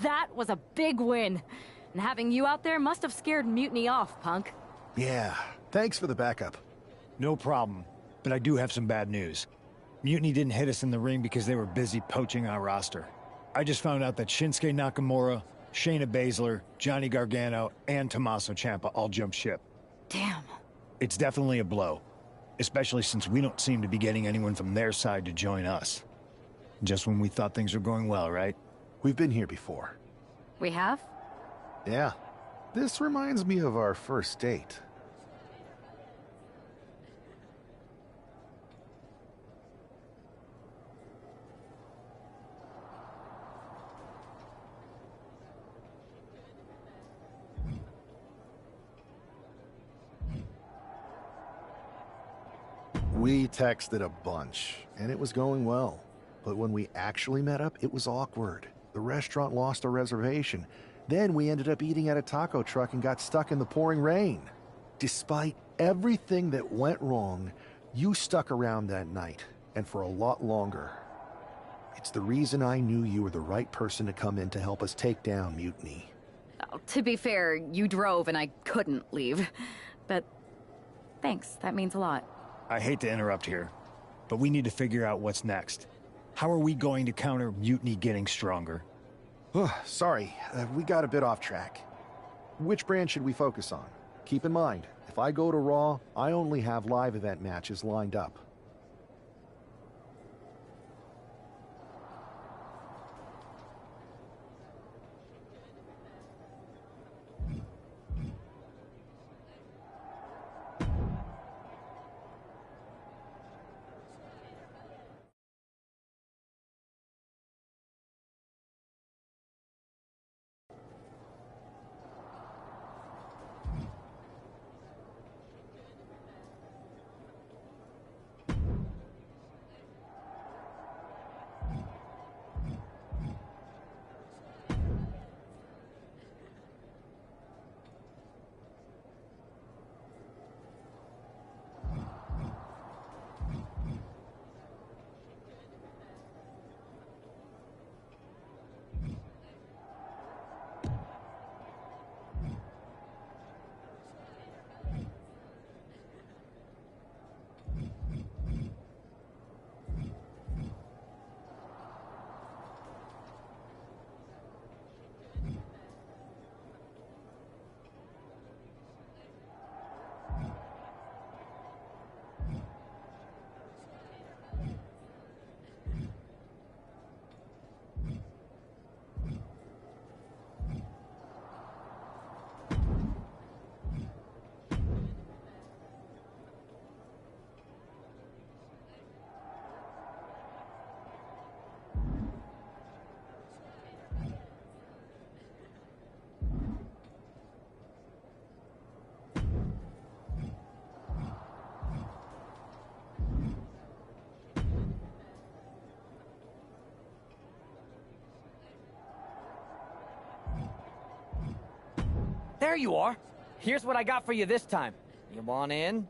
That was a big win. And having you out there must have scared Mutiny off, Punk. Yeah, thanks for the backup. No problem, but I do have some bad news. Mutiny didn't hit us in the ring because they were busy poaching our roster. I just found out that Shinsuke Nakamura, Shayna Baszler, Johnny Gargano, and Tommaso Ciampa all jumped ship. Damn. It's definitely a blow, especially since we don't seem to be getting anyone from their side to join us. Just when we thought things were going well, right? We've been here before. We have? Yeah. This reminds me of our first date. We texted a bunch, and it was going well. But when we actually met up, it was awkward. The restaurant lost a reservation. Then we ended up eating at a taco truck and got stuck in the pouring rain. Despite everything that went wrong, you stuck around that night, and for a lot longer. It's the reason I knew you were the right person to come in to help us take down Mutiny. Oh, to be fair, you drove and I couldn't leave. But thanks, that means a lot. I hate to interrupt here, but we need to figure out what's next. How are we going to counter Mutiny getting stronger? Sorry, we got a bit off track. Which brand should we focus on? Keep in mind, if I go to Raw, I only have live event matches lined up. There you are. Here's what I got for you this time. You want in?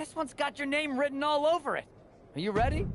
This one's got your name written all over it. Are you ready?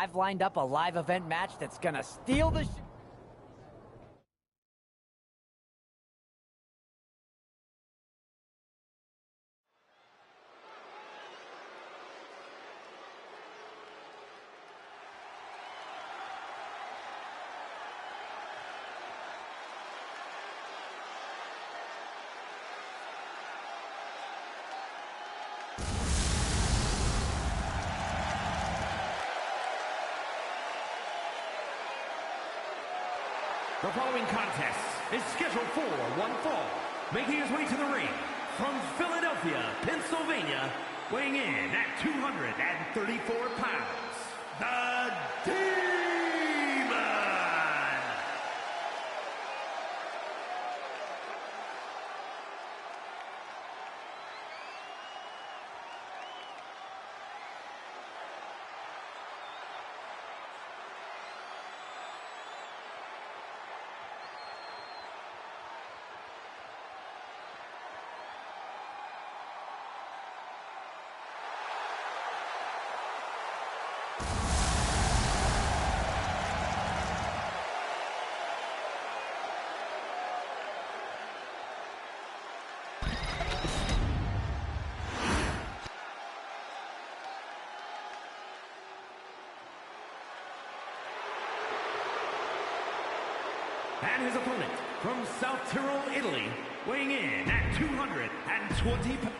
I've lined up a live event match that's gonna steal the The following contest is scheduled for one fall. Making his way to the ring from Philadelphia, Pennsylvania, weighing in at 234 pounds, the Demon! And his opponent from South Tyrol, Italy, weighing in at 220 pounds.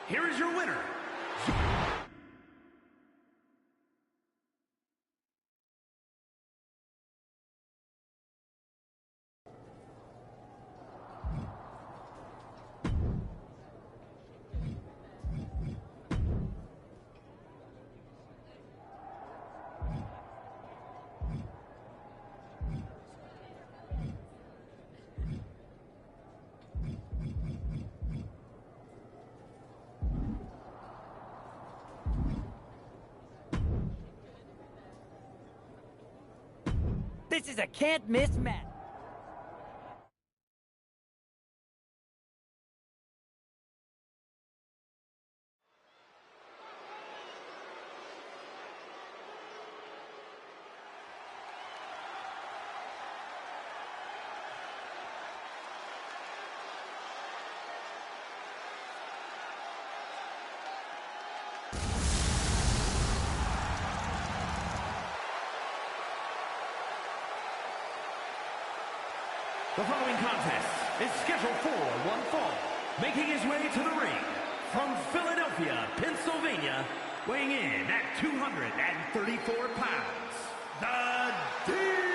Here is your winner. This is a can't-miss match. The following contest is scheduled for one fall. Making his way to the ring from Philadelphia, Pennsylvania, weighing in at 234 pounds, the Demon!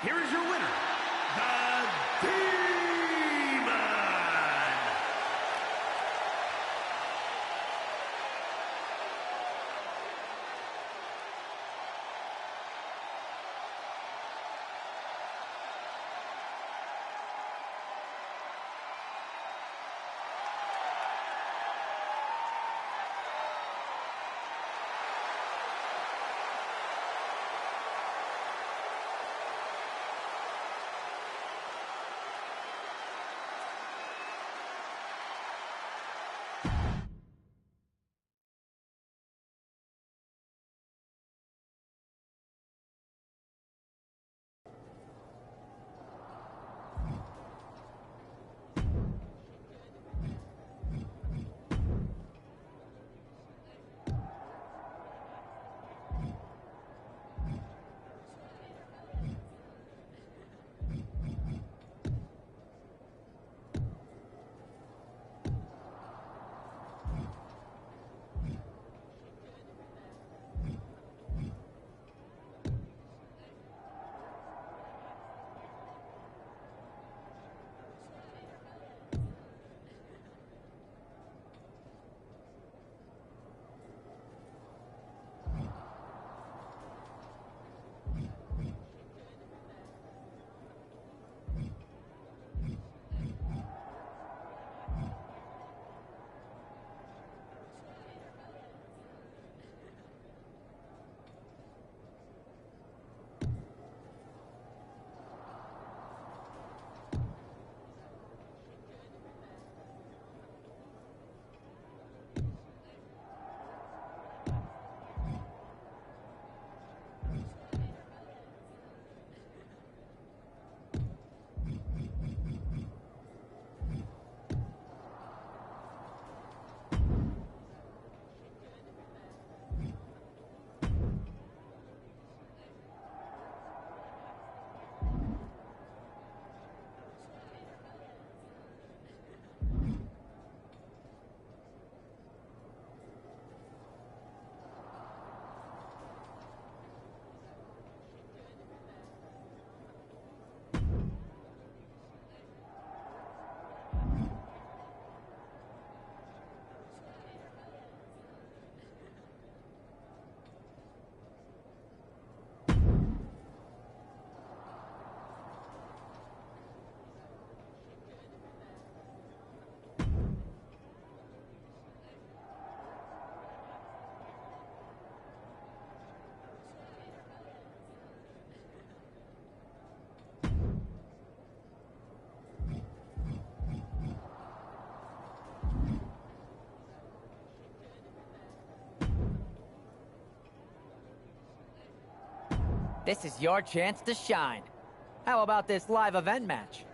Here is your winner, the Demon! This is your chance to shine. How about this live event match?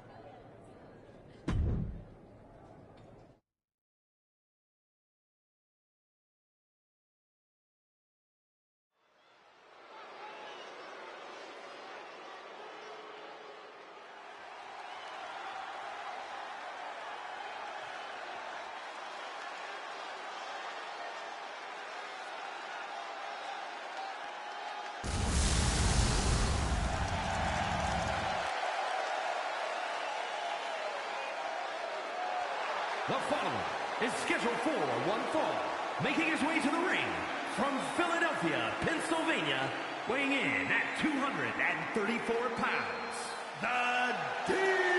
The following is scheduled for one fall, making his way to the ring from Philadelphia, Pennsylvania, weighing in at 234 pounds, the Demon!